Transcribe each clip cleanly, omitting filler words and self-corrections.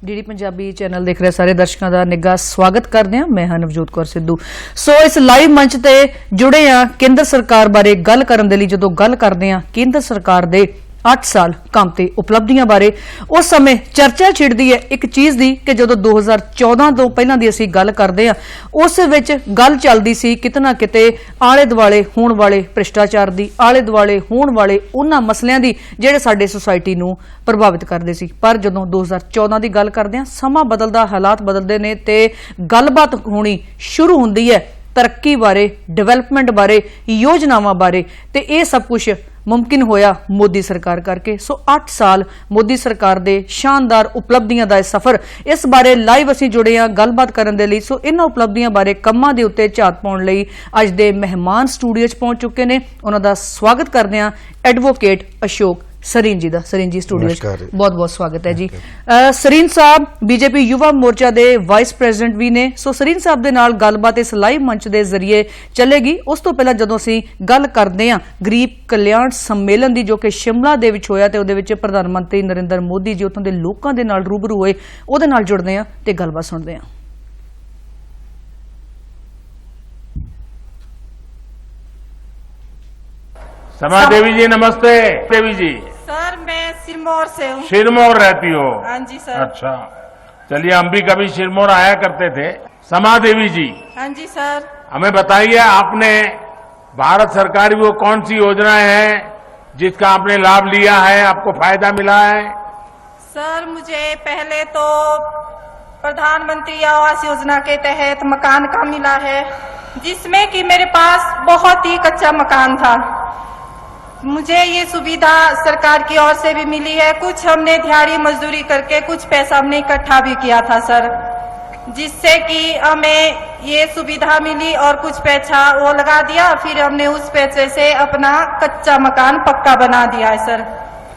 DD Punjabi channel ਦੇਖ ਰਹੇ ਸਾਰੇ ਦਰਸ਼ਕਾਂ ਦਾ ਨਿੱਘਾ ਸਵਾਗਤ ਕਰਦੇ ਹਾਂ। ਮੈਂ ਹਾਂ ਨਵਜੋਤ ਕੌਰ ਸਿੱਧੂ। ਸੋ ਇਸ ਲਾਈਵ ਮੰਚ ਤੇ ਜੁੜੇ ਆ ਕੇਂਦਰ ਸਰਕਾਰ ਬਾਰੇ ਗੱਲ ਕਰਨ ਦੇ ਲਈ। ਜਦੋਂ ਗੱਲ ਕਰਦੇ ਆ ਕੇਂਦਰ ਸਰਕਾਰ ਦੇ 8 ਸਾਲ ਕੰਮ ਤੇ ਉਪਲਬਧੀਆਂ ਬਾਰੇ, उस समय चर्चा छिड़दी है एक चीज़ दी कि जो 2014 तो पहलां दी असीं गल करदे आ, उस विच गल चलदी सी कितना किते आले दुआले होण वाले भ्रिष्टाचार दी, आले दुआले होण वाले उन्हां मसलियां दी जिहड़े साडे सोसाइटी नूं प्रभावित करदे सी। पर जदों 2014 दी गल करदे आ, समां बदलदा, हालात बदलदे ने ते गलबात होनी शुरू हुंदी है तरक्की बारे, डिवेलपमेंट बारे, योजनावां बारे, ते इह सब कुछ मुमकिन होया मोदी सरकार करके। सो 8 साल मोदी सरकार दे शानदार उपलब्धियां दा सफर, इस बारे लाइव असीं जुड़े हां गलबात करन दे लई। सो इन्हां उपलब्धियां बारे कम्मां दे उत्ते झात पाउण लई अज दे मेहमान स्टूडियो च पहुंच चुके ने। उन्हां दा स्वागत करदे हां एडवोकेट अशोक सरीन जी दा। सरीन जी स्टूडियो बहुत बहुत स्वागत है जी। सरीन साहब बीजेपी युवा मोर्चा दे वाइस प्रेजिडेंट भी ने। सो सरीन साहब दे नाल गलबात इस लाइव मंच दे जरिए चलेगी। उस तो पहला जदों असीं गल करदे हां गरीब कल्याण सम्मेलन दी जो कि शिमला दे विच होया ते उहदे विच प्रधानमंत्री नरेंद्र मोदी जी उत्थों दे लोकां दे नाल रूबरू होए, उहदे नाल जुड़दे हां ते गलबात सुणदे हां। समा देवी जी नमस्ते। देवी जी सर मैं सिरमौर से हूँ। सिरमौर रहती हो? हाँ जी सर। अच्छा, चलिए हम भी कभी सिरमौर आया करते थे। समा देवी जी हाँ जी सर। हमें बताइए, आपने भारत सरकार की वो कौन सी योजनाएं हैं जिसका आपने लाभ लिया है, आपको फायदा मिला है? सर मुझे पहले तो प्रधानमंत्री आवास योजना के तहत मकान का मिला है, जिसमें कि मेरे पास बहुत ही कच्चा मकान था। मुझे ये सुविधा सरकार की ओर से भी मिली है। कुछ हमने दिहाड़ी मजदूरी करके कुछ पैसा हमने इकट्ठा भी किया था सर, जिससे कि हमें ये सुविधा मिली और कुछ पैसा वो लगा दिया, फिर हमने उस पैसे से अपना कच्चा मकान पक्का बना दिया है सर।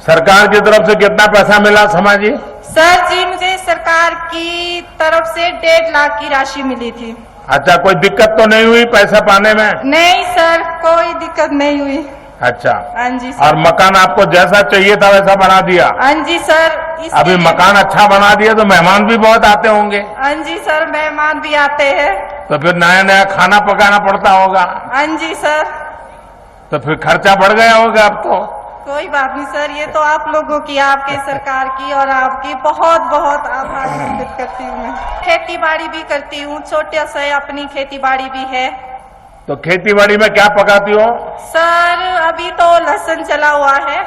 सरकार की तरफ से कितना पैसा मिला समा जी? सर जी मुझे सरकार की तरफ से 1.5 लाख की राशि मिली थी। अच्छा, कोई दिक्कत तो नहीं हुई पैसा पाने में? नहीं सर, कोई दिक्कत नहीं हुई। अच्छा, हाँ जी सर। और मकान आपको जैसा चाहिए था वैसा बना दिया? हाँ जी सर। अभी मकान अच्छा बना दिया तो मेहमान भी बहुत आते होंगे? हाँ जी सर, मेहमान भी आते हैं। तो फिर नया नया खाना पकाना पड़ता होगा? हाँ जी सर। तो फिर खर्चा बढ़ गया होगा अब तो? कोई बात नहीं सर, ये तो आप लोगों की, आपके सरकार की और आपकी बहुत बहुत आभार व्यक्त करती हूँ मैं। खेती बाड़ी भी करती हूँ, छोटे से अपनी खेती बाड़ी भी है। तो खेती बाड़ी में क्या पकाती हो? सर अभी तो लहसुन चला हुआ है,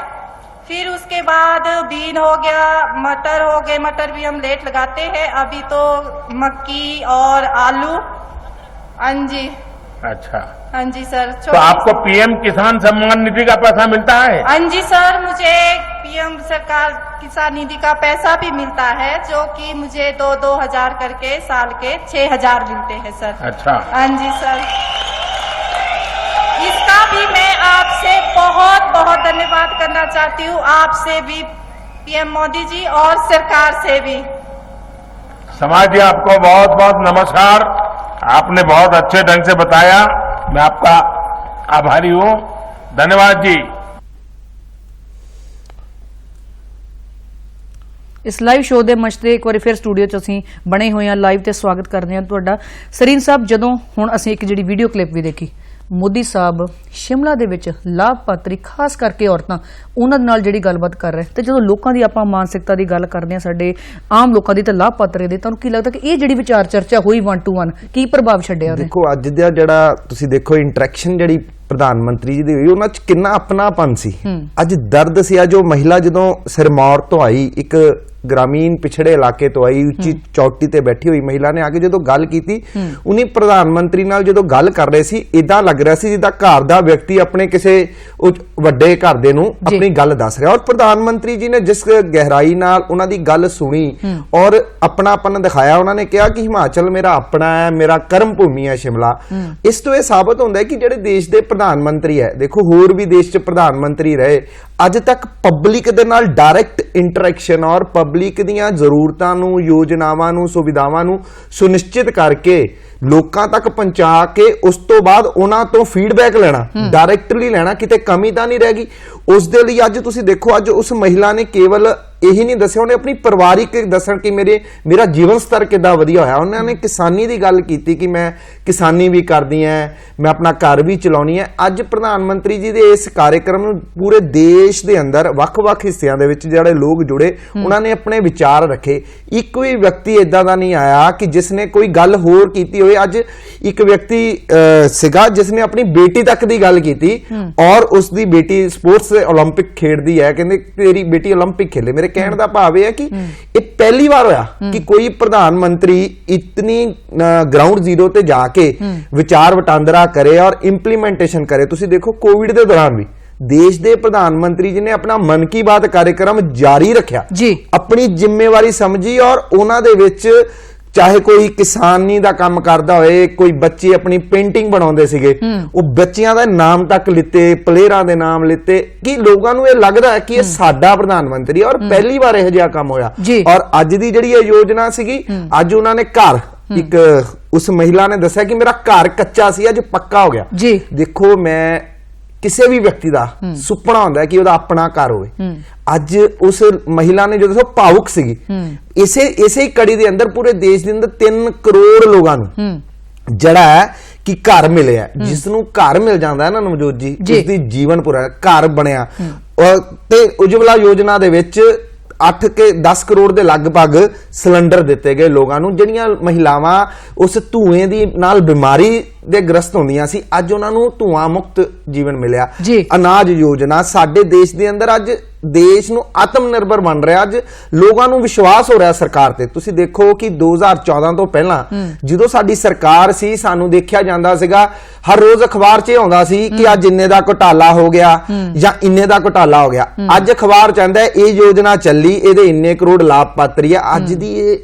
फिर उसके बाद बीन हो गया, मटर हो गए, मटर भी हम लेट लगाते हैं। अभी तो मक्की और आलू। हाँ जी। अच्छा, हाँ जी सर। तो आपको पीएम किसान सम्मान निधि का पैसा मिलता है? हाँ जी सर, मुझे पीएम सरकार किसान निधि का पैसा भी मिलता है, जो कि मुझे 2-2 हजार करके साल के 6,000 मिलते हैं सर। अच्छा। हाँ जी सर, इसका भी मैं आपसे बहुत बहुत धन्यवाद करना चाहती हूँ, आपसे भी, पीएम मोदी जी और सरकार से भी। समाज जी आपको बहुत बहुत नमस्कार। आपने बहुत अच्छे ढंग से बताया, मैं आपका आभारी हूँ। धन्यवाद जी। इस लाइव शो के मंच से एक बार फिर स्टूडियो च असीं बने हुए हैं लाइव ते स्वागत करते हैं तुहाडा। सरीन साहब, जदों हुण असीं एक जिहड़ी वीडियो क्लिप भी देखी, मोदी साहब शिमला दे विच लाभपात्री खास करके औरतां उन्हां दे नाल जिहड़ी गलबात कर रहे, ते जदों लोकां दी आपां मानसिकता दी गल करदे हां, साडे आम लोकां दी ते लाभपात्री दी, तुहानूं की लगदा कि ये जिहड़ी विचार चर्चा हुई 1 to 1 की प्रभाव छड्डिया उहने? देखो अज दा जिहड़ा तुसीं देखो इंटरैक्शन जिहड़ी प्रधानमंत्री जी दी हुई, उन्हां च किन्ना अपनापन सी। अज दर्द सी, अज ओह महिला जदों सिरमौर तो आई, एक ग्रामीण पिछड़े इलाके तो आई, उच्ची चौटी ते बैठी हुई महिला ने आके जो गल की, उन्हें प्रधानमंत्री नाल जो गल कर रहे सी, इदां लग रहा सी जिद्दां घर दा व्यक्ति अपने किसी वड्डे घर दे नूं अपनी गल दस रहा। और प्रधानमंत्री जी ने जिस गहराई नाल उन्हां दी गल सुनी और अपनापन दिखाया, उन्होंने कहा कि हिमाचल मेरा अपना है, मेरा कर्म भूमि है शिमला। इस तो यह साबित होंदा है कि जिहड़े देश दे प्रधानमंत्री है, देखो होर भी देश च प्रधानमंत्री रहे, अज तक पब्लिक दे नाल डायरैक्ट इंटरैक्शन और पब्लिक दीयां जरूरतां नूं, योजनावां नूं, सुविधावां नूं सुनिश्चित करके लोकां तक पहुंचा के उस तो बाद उन्हां तो फीडबैक लेना, डायरैक्टली लेना, किते कमी तां नहीं रह गई। उस दे लई अज तुसीं देखो, अज उस महिला ने केवल ਇਹੀ ਨਹੀਂ ਦੱਸਿਆ, ਉਹਨੇ ਆਪਣੀ ਪਰਿਵਾਰਿਕ ਦੱਸਣ ਕਿ ਮੇਰਾ ਜੀਵਨ ਸਤਰ ਕਿੱਦਾਂ ਵਧੀਆ ਹੋਇਆ। ਉਹਨਾਂ ਨੇ ਕਿਸਾਨੀ ਦੀ ਗੱਲ ਕੀਤੀ ਕਿ ਮੈਂ ਕਿਸਾਨੀ ਵੀ ਕਰਦੀ ਐ, ਮੈਂ ਆਪਣਾ ਘਰ ਵੀ ਚਲਾਉਣੀ ਹੈ। ਅੱਜ ਪ੍ਰਧਾਨ ਮੰਤਰੀ ਜੀ ਦੇ ਇਸ ਕਾਰਜਕ੍ਰਮ ਨੂੰ ਪੂਰੇ ਦੇਸ਼ ਦੇ ਅੰਦਰ ਵੱਖ-ਵੱਖ ਹਿੱਸਿਆਂ ਦੇ ਵਿੱਚ ਜਿਹੜੇ ਲੋਕ ਜੁੜੇ, ਉਹਨਾਂ ਨੇ ਆਪਣੇ ਵਿਚਾਰ ਰੱਖੇ। ਇੱਕ ਵੀ ਵਿਅਕਤੀ ਇਦਾਂ ਦਾ ਨਹੀਂ ਆਇਆ ਕਿ ਜਿਸ ਨੇ ਕੋਈ ਗੱਲ ਹੋਰ ਕੀਤੀ ਹੋਵੇ। ਅੱਜ ਇੱਕ ਵਿਅਕਤੀ ਸੀਗਾ ਜਿਸ ਨੇ ਆਪਣੀ ਬੇਟੀ ਤੱਕ ਦੀ ਗੱਲ ਕੀਤੀ, ਔਰ ਉਸ ਦੀ ਬੇਟੀ ਸਪੋਰਟਸ 올림픽 ਖੇਡਦੀ ਹੈ, ਕਹਿੰਦੇ ਤੇਰੀ ਬੇਟੀ 올림픽 ਖੇਲੇ। ਮੇਰੇ ਕਹਿਣ ਦਾ ਭਾਵ ਇਹ ਹੈ ਕਿ ਇਹ ਪਹਿਲੀ ਵਾਰ ਹੋਇਆ ਕਿ ਕੋਈ ਪ੍ਰਧਾਨ ਮੰਤਰੀ ਇਤਨੀ ਗਰਾਊਂਡ ਜ਼ੀਰੋ ਤੇ ਜਾ ਕੇ ਵਿਚਾਰ ਵਟਾਂਦਰਾ ਕਰੇ ਔਰ ਇੰਪਲੀਮੈਂਟੇਸ਼ਨ ਕਰੇ। ਤੁਸੀਂ ਦੇਖੋ ਕੋਵਿਡ ਦੇ ਦੌਰਾਨ ਵੀ ਦੇਸ਼ ਦੇ ਪ੍ਰਧਾਨ ਮੰਤਰੀ ਜੀ ਨੇ ਆਪਣਾ ਮਨ ਕੀ ਬਾਤ ਕਾਰਜਕ੍ਰਮ ਜਾਰੀ ਰੱਖਿਆ, ਆਪਣੀ ਜ਼ਿੰਮੇਵਾਰੀ ਸਮਝੀ, ਔਰ ਉਹਨਾਂ ਦੇ ਵਿੱਚ ਚਾਹੇ ਕੋਈ ਕਿਸਾਨੀ ਦਾ ਕੰਮ ਕਰਦਾ ਹੋਏ, ਕੋਈ ਬੱਚੇ ਆਪਣੀ ਪੇਂਟਿੰਗ ਬਣਾਉਂਦੇ ਸੀਗੇ, ਉਹ ਬੱਚਿਆਂ ਦਾ ਨਾਮ ਤੱਕ ਲਿੱਤੇ, ਪਲੇਅਰਾਂ ਦੇ ਨਾਮ ਲਿੱਤੇ, ਕਿ ਲੋਕਾਂ ਨੂੰ ਇਹ ਲੱਗਦਾ ਹੈ ਕਿ ਇਹ ਸਾਡਾ ਪ੍ਰਧਾਨ ਮੰਤਰੀ ਹੈ। ਔਰ ਪਹਿਲੀ ਵਾਰ ਇਹੋ ਜਿਹਾ ਕੰਮ ਹੋਇਆ। ਔਰ ਅੱਜ ਦੀ ਜਿਹੜੀ ਇਹ ਯੋਜਨਾ ਸੀਗੀ, ਅੱਜ ਉਹਨਾਂ ਨੇ ਘਰ, ਇੱਕ ਉਸ ਮਹਿਲਾ ਨੇ ਦੱਸਿਆ ਕਿ ਮੇਰਾ ਘਰ ਕੱਚਾ ਸੀ, ਅੱਜ ਪੱਕਾ ਹੋ ਗਿਆ। ਦੇਖੋ, ਮੈਂ ਕਿਸੇ ਵੀ ਵਿਅਕਤੀ ਦਾ ਸੁਪਨਾ ਹੁੰਦਾ ਕਿ ਉਹਦਾ ਆਪਣਾ ਘਰ ਹੋਵੇ। ਅੱਜ ਉਸ ਮਹਿਲਾ ਨੇ ਜਦੋਂ ਭਾਵੁਕ ਸੀਗੀ, ਇਸੇ ਹੀ ਕੜੀ ਦੇ ਅੰਦਰ ਪੂਰੇ ਦੇਸ਼ ਦੇ ਅੰਦਰ 3 ਕਰੋੜ ਲੋਕਾਂ ਨੂੰ ਜਿਹੜਾ ਹੈ ਕਿ ਘਰ ਮਿਲਿਆ। ਜਿਸ ਨੂੰ ਘਰ ਮਿਲ ਜਾਂਦਾ ਹੈ ਨਾ ਨਵਜੋਤ ਜੀ, ਉਸ ਦੀ ਜੀਵਨ ਪੂਰਾ ਘਰ ਬਣਿਆ। ਤੇ ਉਜਵਲਾ ਯੋਜਨਾ ਦੇ ਵਿੱਚ 8 ਕੇ 10 ਕਰੋੜ ਦੇ ਲਗਭਗ ਸਿਲੰਡਰ ਦਿੱਤੇ ਗਏ ਲੋਕਾਂ ਨੂੰ, ਜਿਹੜੀਆਂ ਮਹਿਲਾਵਾਂ ਉਸ ਧੂਏ ਦੀ ਨਾਲ ਬਿਮਾਰੀ ਦੇ ਗ੍ਰਸਤ ਹੁੰਦੀਆਂ ਸੀ, ਅੱਜ ਉਹਨਾਂ ਨੂੰ ਧੂਆਂ ਮੁਕਤ ਜੀਵਨ ਮਿਲਿਆ। ਅਨਾਜ ਯੋਜਨਾ ਸਾਡੇ ਦੇਸ਼ ਦੇ ਅੰਦਰ ਅੱਜ ਦੇਸ਼ ਨੂੰ ਆਤਮ ਨਿਰਭਰ ਬਣ ਰਿਹਾ। ਅੱਜ ਲੋਕਾਂ ਨੂੰ ਵਿਸ਼ਵਾਸ ਹੋ ਰਿਹਾ ਸਰਕਾਰ ਤੇ। ਤੁਸੀਂ ਦੇਖੋ ਕਿ 2014 ਤੋਂ ਪਹਿਲਾਂ ਜਦੋਂ ਸਾਡੀ ਸਰਕਾਰ ਸੀ, ਸਾਨੂੰ ਦੇਖਿਆ ਜਾਂਦਾ ਸੀਗਾ, ਹਰ ਰੋਜ਼ ਅਖਬਾਰ 'ਚ ਆਉਂਦਾ ਸੀ ਕਿ ਅੱਜ ਇੰਨੇ ਦਾ ਘੁਟਾਲਾ ਹੋ ਗਿਆ ਜਾਂ ਇੰਨੇ ਦਾ ਘੁਟਾਲਾ ਹੋ ਗਿਆ। ਅੱਜ ਅਖਬਾਰ 'ਚ ਆਂਦਾ ਇਹ ਯੋਜਨਾ ਚੱਲੀ, ਇਹਦੇ ਇੰਨੇ ਕਰੋੜ ਲਾਭਪਾਤਰੀ ਆ। ਅੱਜ ਦੀ ਇਹ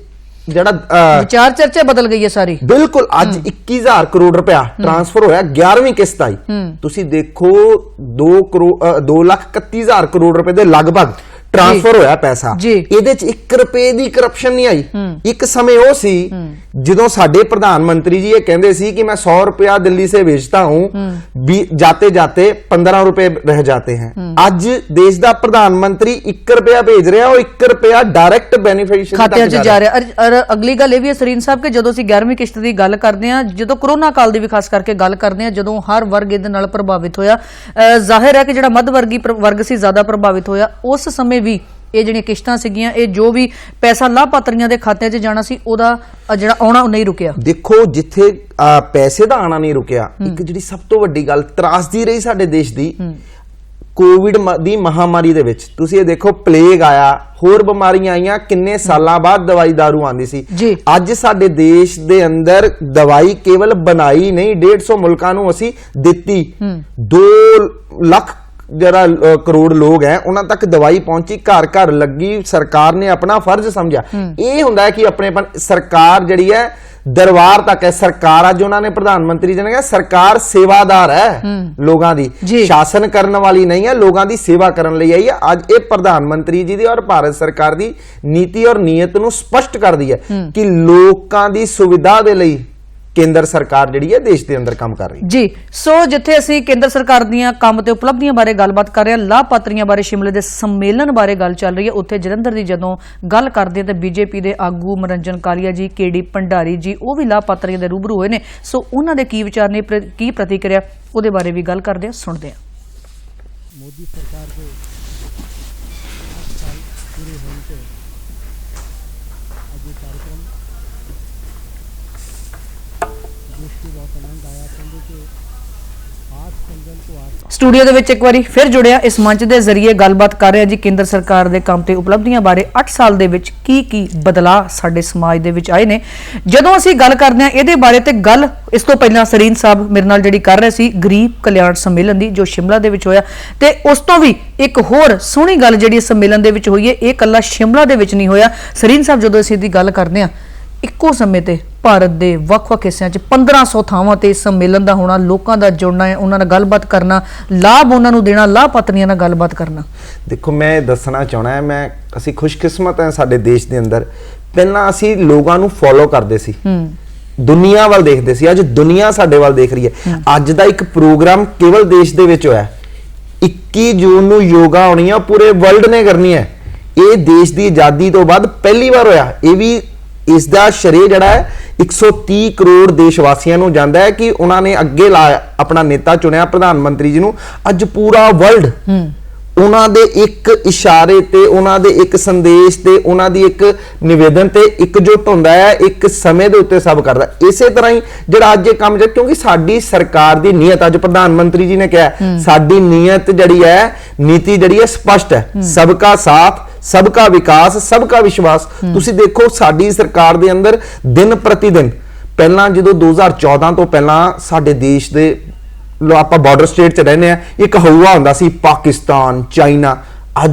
ਜਿਹੜਾ ਵਿਚਾਰ ਚਰਚਾ ਬਦਲ ਗਈ ਹੈ ਸਾਰੀ। ਬਿਲਕੁਲ, ਅੱਜ 21,000 ਕਰੋੜ ਰੁਪਇਆ ਟ੍ਰਾਂਸਫਰ ਹੋਇਆ, 11ਵੀਂ ਕਿਸ਼ਤ ਆਈ। ਤੁਸੀਂ ਦੇਖੋ 2,31,000 ਕਰੋੜ ਰੁਪਏ ਦੇ ਲਗਭਗ ਟ੍ਰਾਂਸਫਰ ਹੋਇਆ ਪੈਸਾ। ਇਹਦੇ ਚ 1 ਰੁਪਏ ਦੀ ਕਰਪਸ਼ਨ ਨਹੀਂ ਆਈ। ਇੱਕ ਸਮੇਂ ਉਹ ਸੀ ਜਦੋਂ ਸਾਡੇ ਪ੍ਰਧਾਨ ਮੰਤਰੀ ਜੀ ਇਹ ਕਹਿੰਦੇ ਸੀ ਕਿ मैं 100 रुपया दिल्ली से भेजता हूं, जाते जाते 15 रुपए रह जाते हैं। ਅੱਜ ਦੇਸ਼ ਦਾ ਪ੍ਰਧਾਨ ਮੰਤਰੀ 1 ਰੁਪਿਆ ਭੇਜ ਰਿਹਾ, ਉਹ 1 ਰੁਪਿਆ ਡਾਇਰੈਕਟ ਬੈਨੀਫੀਸ਼ੀਅਰੀ ਖਾਤਿਆਂ 'ਚ ਜਾ ਰਿਹਾ। ਔਰ ਅਗਲੀ ਗੱਲ ਇਹ ਵੀ ਹੈ ਸਰੀਨ ਸਾਹਿਬ ਕਿ ਜਦੋਂ ਅਸੀਂ 11ਵੀਂ ਕਿਸ਼ਤ ਦੀ ਗੱਲ ਕਰਦੇ ਹਾਂ, ਜਦੋਂ ਕਰੋਨਾ ਕਾਲ ਦੀ ਵੀ ਖਾਸ ਕਰਕੇ ਗੱਲ ਕਰਦੇ ਹਾਂ, ਜਦੋਂ ਹਰ ਵਰਗ ਇਹਦੇ ਨਾਲ ਪ੍ਰਭਾਵਿਤ ਹੋਇਆ, ਜ਼ਾਹਿਰ ਹੈ ਕਿ ਜਿਹੜਾ ਮੱਧ ਵਰਗੀ ਵਰਗ ਸੀ ਜ਼ਿਆਦਾ ਪ੍ਰਭਾਵਿਤ ਹੋਇਆ। ਉਸ ਸਮੇਂ ਵੀ ਇਹ ਜਿਹੜੀਆਂ ਕਿਸ਼ਤਾਂ ਸੀਗੀਆਂ, ਇਹ ਜੋ ਵੀ ਪੈਸਾ ਲਾਭਪਾਤਰੀਆਂ ਦੇ ਖਾਤਿਆਂ 'ਚ ਜਾਣਾ ਸੀ, ਉਹਦਾ ਜਿਹੜਾ ਆਉਣਾ ਉਹ ਨਹੀਂ ਰੁਕਿਆ। ਦੇਖੋ, ਜਿੱਥੇ ਪੈਸੇ ਦਾ ਆਣਾ ਨਹੀਂ ਰੁਕਿਆ, ਇੱਕ ਜਿਹੜੀ ਸਭ ਤੋਂ ਵੱਡੀ ਗੱਲ ਤਰਾਸਦੀ ਰਹੀ ਸਾਡੇ ਦੇਸ਼ ਦੀ, ਕੋਵਿਡ ਦੀ ਮਹਾਮਾਰੀ ਦੇ ਵਿੱਚ ਤੁਸੀਂ ਇਹ ਦੇਖੋ, ਪਲੇਗ ਆਇਆ, ਹੋਰ ਬਿਮਾਰੀਆਂ ਆਈਆਂ, ਕਿੰਨੇ ਸਾਲਾਂ ਬਾਅਦ ਦਵਾਈ ਦਾਰੂ ਆਂਦੀ ਸੀ। ਅੱਜ ਸਾਡੇ ਦੇਸ਼ ਦੇ ਅੰਦਰ ਦਵਾਈ ਕੇਵਲ ਬਣਾਈ ਨਹੀਂ, 150 ਮੁਲਕਾਂ ਨੂੰ ਅਸੀਂ ਦਿੱਤੀ। 2 ਲੱਖ ਜਿਹੜਾ ਕਰੋੜ ਲੋਕ ਹੈ ਉਹਨਾਂ ਤੱਕ ਦਵਾਈ ਪਹੁੰਚੀ, ਘਰ ਘਰ ਲੱਗੀ। ਸਰਕਾਰ ਨੇ ਆਪਣਾ ਫਰਜ਼ ਸਮਝਿਆ। ਇਹ ਹੁੰਦਾ ਹੈ ਕਿ ਆਪਣੇ ਸਰਕਾਰ ਜਿਹੜੀ ਹੈ ਦਰਬਾਰ ਤੱਕ ਹੈ। ਸਰਕਾਰ ਅੱਜ ਉਹਨਾਂ ਨੇ ਪ੍ਰਧਾਨ ਮੰਤਰੀ ਜੀ ਨੇ ਕਿਹਾ ਸਰਕਾਰ ਸੇਵਾਦਾਰ ਹੈ, ਲੋਕਾਂ ਦੀ ਸ਼ਾਸਨ ਕਰਨ ਵਾਲੀ ਨਹੀਂ ਹੈ, ਲੋਕਾਂ ਦੀ ਸੇਵਾ ਕਰਨ ਲਈ ਆਈ ਹੈ। ਅੱਜ ਇਹ ਪ੍ਰਧਾਨ ਮੰਤਰੀ ਜੀ ਦੀ ਔਰ ਭਾਰਤ ਸਰਕਾਰ ਦੀ ਨੀਤੀ ਔਰ ਨੀਅਤ ਨੂੰ ਸਪਸ਼ਟ ਕਰਦੀ ਹੈ ਕਿ ਲੋਕਾਂ ਦੀ ਸੁਵਿਧਾ ਦੇ ਲਈ ਕੇਂਦਰ ਸਰਕਾਰ ਜਿਹੜੀ ਹੈ ਦੇਸ਼ ਦੇ ਅੰਦਰ ਕੰਮ ਕਰ ਰਹੀ ਹੈ। ਜੀ, ਸੋ ਜਿੱਥੇ ਅਸੀਂ ਕੇਂਦਰ ਸਰਕਾਰ ਦੀਆਂ ਕੰਮ ਤੇ ਉਪਲਬਧੀਆਂ ਬਾਰੇ ਗੱਲਬਾਤ ਕਰ ਰਹੇ ਹਾਂ, ਲਾਭਪਾਤਰੀਆਂ ਬਾਰੇ, ਸ਼ਿਮਲੇ ਦੇ ਸੰਮੇਲਨ ਬਾਰੇ ਗੱਲ ਚੱਲ ਰਹੀ ਹੈ, ਉੱਥੇ ਜਲੰਧਰ ਦੀ ਜਦੋਂ ਗੱਲ ਕਰਦੇ ਤੇ ਬੀਜੇਪੀ ਦੇ ਆਗੂ ਮਨਰੰਜਨ ਕਾਲੀਆ ਜੀ, KD ਭੰਡਾਰੀ ਜੀ, ਉਹ ਵੀ ਲਾਭਪਾਤਰੀਆਂ ਦੇ ਰੂਬਰੂ ਹੋਏ ਨੇ। ਸੋ ਉਹਨਾਂ ਦੇ ਕੀ ਵਿਚਾਰ ਨੇ, ਕੀ ਪ੍ਰਤੀਕਿਰਿਆ, ਉਹਦੇ ਬਾਰੇ ਵੀ ਗੱਲ ਕਰਦੇ ਹਾਂ, ਸੁਣਦੇ ਹਾਂ। ਮੋਦੀ ਸਰਕਾਰ ਦੇ 8 ਸਾਲ ਪੂਰੇ ਹੋਣ ਤੇ ਅੱਜ ਇਹ कार्यक्रम देश के बहुत आनंद आया। समझो कि 8 सितंबर को ਸਟੂਡੀਓ ਦੇ ਵਿੱਚ ਇੱਕ ਵਾਰੀ ਫਿਰ ਜੁੜਿਆ, ਇਸ ਮੰਚ ਦੇ ਜ਼ਰੀਏ ਗੱਲਬਾਤ ਕਰ ਰਹੇ ਹਾਂ ਜੀ ਕੇਂਦਰ ਸਰਕਾਰ ਦੇ ਕੰਮ ਤੇ ਉਪਲਬਧੀਆਂ ਬਾਰੇ। 8 ਸਾਲ ਦੇ ਵਿੱਚ ਕੀ ਬਦਲਾਅ ਸਾਡੇ ਸਮਾਜ ਦੇ ਵਿੱਚ ਆਏ ਨੇ, ਜਦੋਂ ਅਸੀਂ ਗੱਲ ਕਰਦੇ ਹਾਂ ਇਹਦੇ ਬਾਰੇ। ਤੇ ਗੱਲ ਇਸ ਤੋਂ ਪਹਿਲਾਂ ਸਰੀਨ ਸਾਹਿਬ ਮੇਰੇ ਨਾਲ ਜਿਹੜੀ ਕਰ ਰਹੇ ਸੀ ਗਰੀਬ ਕਲਿਆਣ ਸੰਮੇਲਨ ਦੀ, ਜੋ ਸ਼ਿਮਲਾ ਦੇ ਵਿੱਚ ਹੋਇਆ, ਤੇ ਉਸ ਤੋਂ ਵੀ ਇੱਕ ਹੋਰ ਸੋਹਣੀ ਗੱਲ ਜਿਹੜੀ ਇਸ ਸੰਮੇਲਨ ਦੇ ਵਿੱਚ ਹੋਈ ਹੈ, ਇਹ ਇਕੱਲਾ ਸ਼ਿਮਲਾ ਦੇ ਵਿੱਚ ਨਹੀਂ ਹੋਇਆ। ਸਰੀਨ ਸਾਹਿਬ, ਜਦੋਂ ਅਸੀਂ ਇਹਦੀ ਗੱਲ ਕਰਦੇ ਹਾਂ, ਇੱਕੋ ਸਮੇਂ ਤੇ ਭਾਰਤ ਦੇ ਵੱਖ-ਵੱਖ ਹਿੱਸਿਆਂ 'ਚ 1500 ਥਾਵਾਂ ਤੇ ਇਸ ਸੰਮੇਲਨ ਦਾ ਹੋਣਾ, ਲੋਕਾਂ ਦਾ ਜੁੜਨਾ ਹੈ, ਉਹਨਾਂ ਨਾਲ ਗੱਲਬਾਤ ਕਰਨਾ, ਲਾਭ ਉਹਨਾਂ ਨੂੰ ਦੇਣਾ, ਲਾਭਪਾਤਰੀਆਂ ਨਾਲ ਗੱਲਬਾਤ ਕਰਨਾ। ਦੇਖੋ, ਮੈਂ ਇਹ ਦੱਸਣਾ ਚਾਹਣਾ ਹੈ, ਅਸੀਂ ਖੁਸ਼ਕਿਸਮਤ ਹਾਂ ਸਾਡੇ ਦੇਸ਼ ਦੇ ਅੰਦਰ। ਪਹਿਲਾਂ ਅਸੀਂ ਲੋਕਾਂ ਨੂੰ ਫੋਲੋ ਕਰਦੇ ਸੀ, ਦੁਨੀਆ ਵੱਲ ਦੇਖਦੇ ਸੀ, ਅੱਜ ਦੁਨੀਆ ਸਾਡੇ ਵੱਲ ਦੇਖ ਰਹੀ ਹੈ। ਅੱਜ ਦਾ ਇੱਕ ਪ੍ਰੋਗਰਾਮ ਕੇਵਲ ਦੇਸ਼ ਦੇ ਵਿੱਚ ਹੋਇਆ, 21 ਜੂਨ ਨੂੰ ਯੋਗਾ ਹੋਣੀ ਆ, ਪੂਰੇ ਵਰਲਡ ਨੇ ਕਰਨੀ ਹੈ। ਇਹ ਦੇਸ਼ ਦੀ ਆਜ਼ਾਦੀ ਤੋਂ ਬਾਅਦ ਪਹਿਲੀ ਵਾਰ ਹੋਇਆ। ਇਹ ਵੀ ਇਸ ਦਾ ਸ਼੍ਰੇਅ ਜਿਹੜਾ ਹੈ 130 ਕਰੋੜ ਦੇਸ਼ ਵਾਸੀਆਂ ਨੂੰ ਜਾਂਦਾ ਹੈ ਕਿ ਉਹਨਾਂ ਨੇ ਅੱਗੇ ਲਾਇਆ, ਆਪਣਾ ਨੇਤਾ ਚੁਣਿਆ ਪ੍ਰਧਾਨ ਮੰਤਰੀ ਜੀ ਨੂੰ। ਅੱਜ ਪੂਰਾ ਵਰਲਡ ਉਹਨਾਂ ਦੇ ਇੱਕ ਇਸ਼ਾਰੇ ਤੇ, ਉਹਨਾਂ ਦੇ ਇੱਕ ਸੰਦੇਸ਼ ਤੇ, ਉਹਨਾਂ ਦੀ ਇੱਕ ਨਿਵੇਦਨ ਤੇ ਇਕਜੁੱਟ ਹੁੰਦਾ ਹੈ, ਇੱਕ ਸਮੇਂ ਦੇ ਉੱਤੇ ਸਭ ਕਰਦਾ। ਇਸੇ ਤਰ੍ਹਾਂ ਹੀ ਜਿਹੜਾ ਅੱਜ ਇਹ ਕੰਮ ਚੱਲ, ਕਿਉਂਕਿ ਸਾਡੀ ਸਰਕਾਰ ਦੀ ਨੀਅਤ, ਅੱਜ ਪ੍ਰਧਾਨ ਮੰਤਰੀ ਜੀ ਨੇ ਕਿਹਾ ਸਾਡੀ ਨੀਅਤ ਜਿਹੜੀ ਹੈ, ਨੀਤੀ ਜਿਹੜੀ ਹੈ ਸਪਸ਼ਟ ਹੈ, ਸਬਕਾ ਸਾਥ, सबका विकास, सबका विश्वास। ਤੁਸੀਂ ਦੇਖੋ ਸਾਡੀ ਸਰਕਾਰ ਦੇ ਅੰਦਰ ਦਿਨ ਪ੍ਰਤੀ ਦਿਨ, ਪਹਿਲਾਂ ਜਦੋਂ 2014 ਤੋਂ ਪਹਿਲਾਂ ਸਾਡੇ ਦੇਸ਼ ਦੇ ਆਪਾਂ ਬਾਰਡਰ ਸਟੇਟ 'ਚ ਰਹਿੰਦੇ ਆ, ਇੱਕ ਹਊਆ ਹੁੰਦਾ ਸੀ ਪਾਕਿਸਤਾਨ, ਚਾਈਨਾ।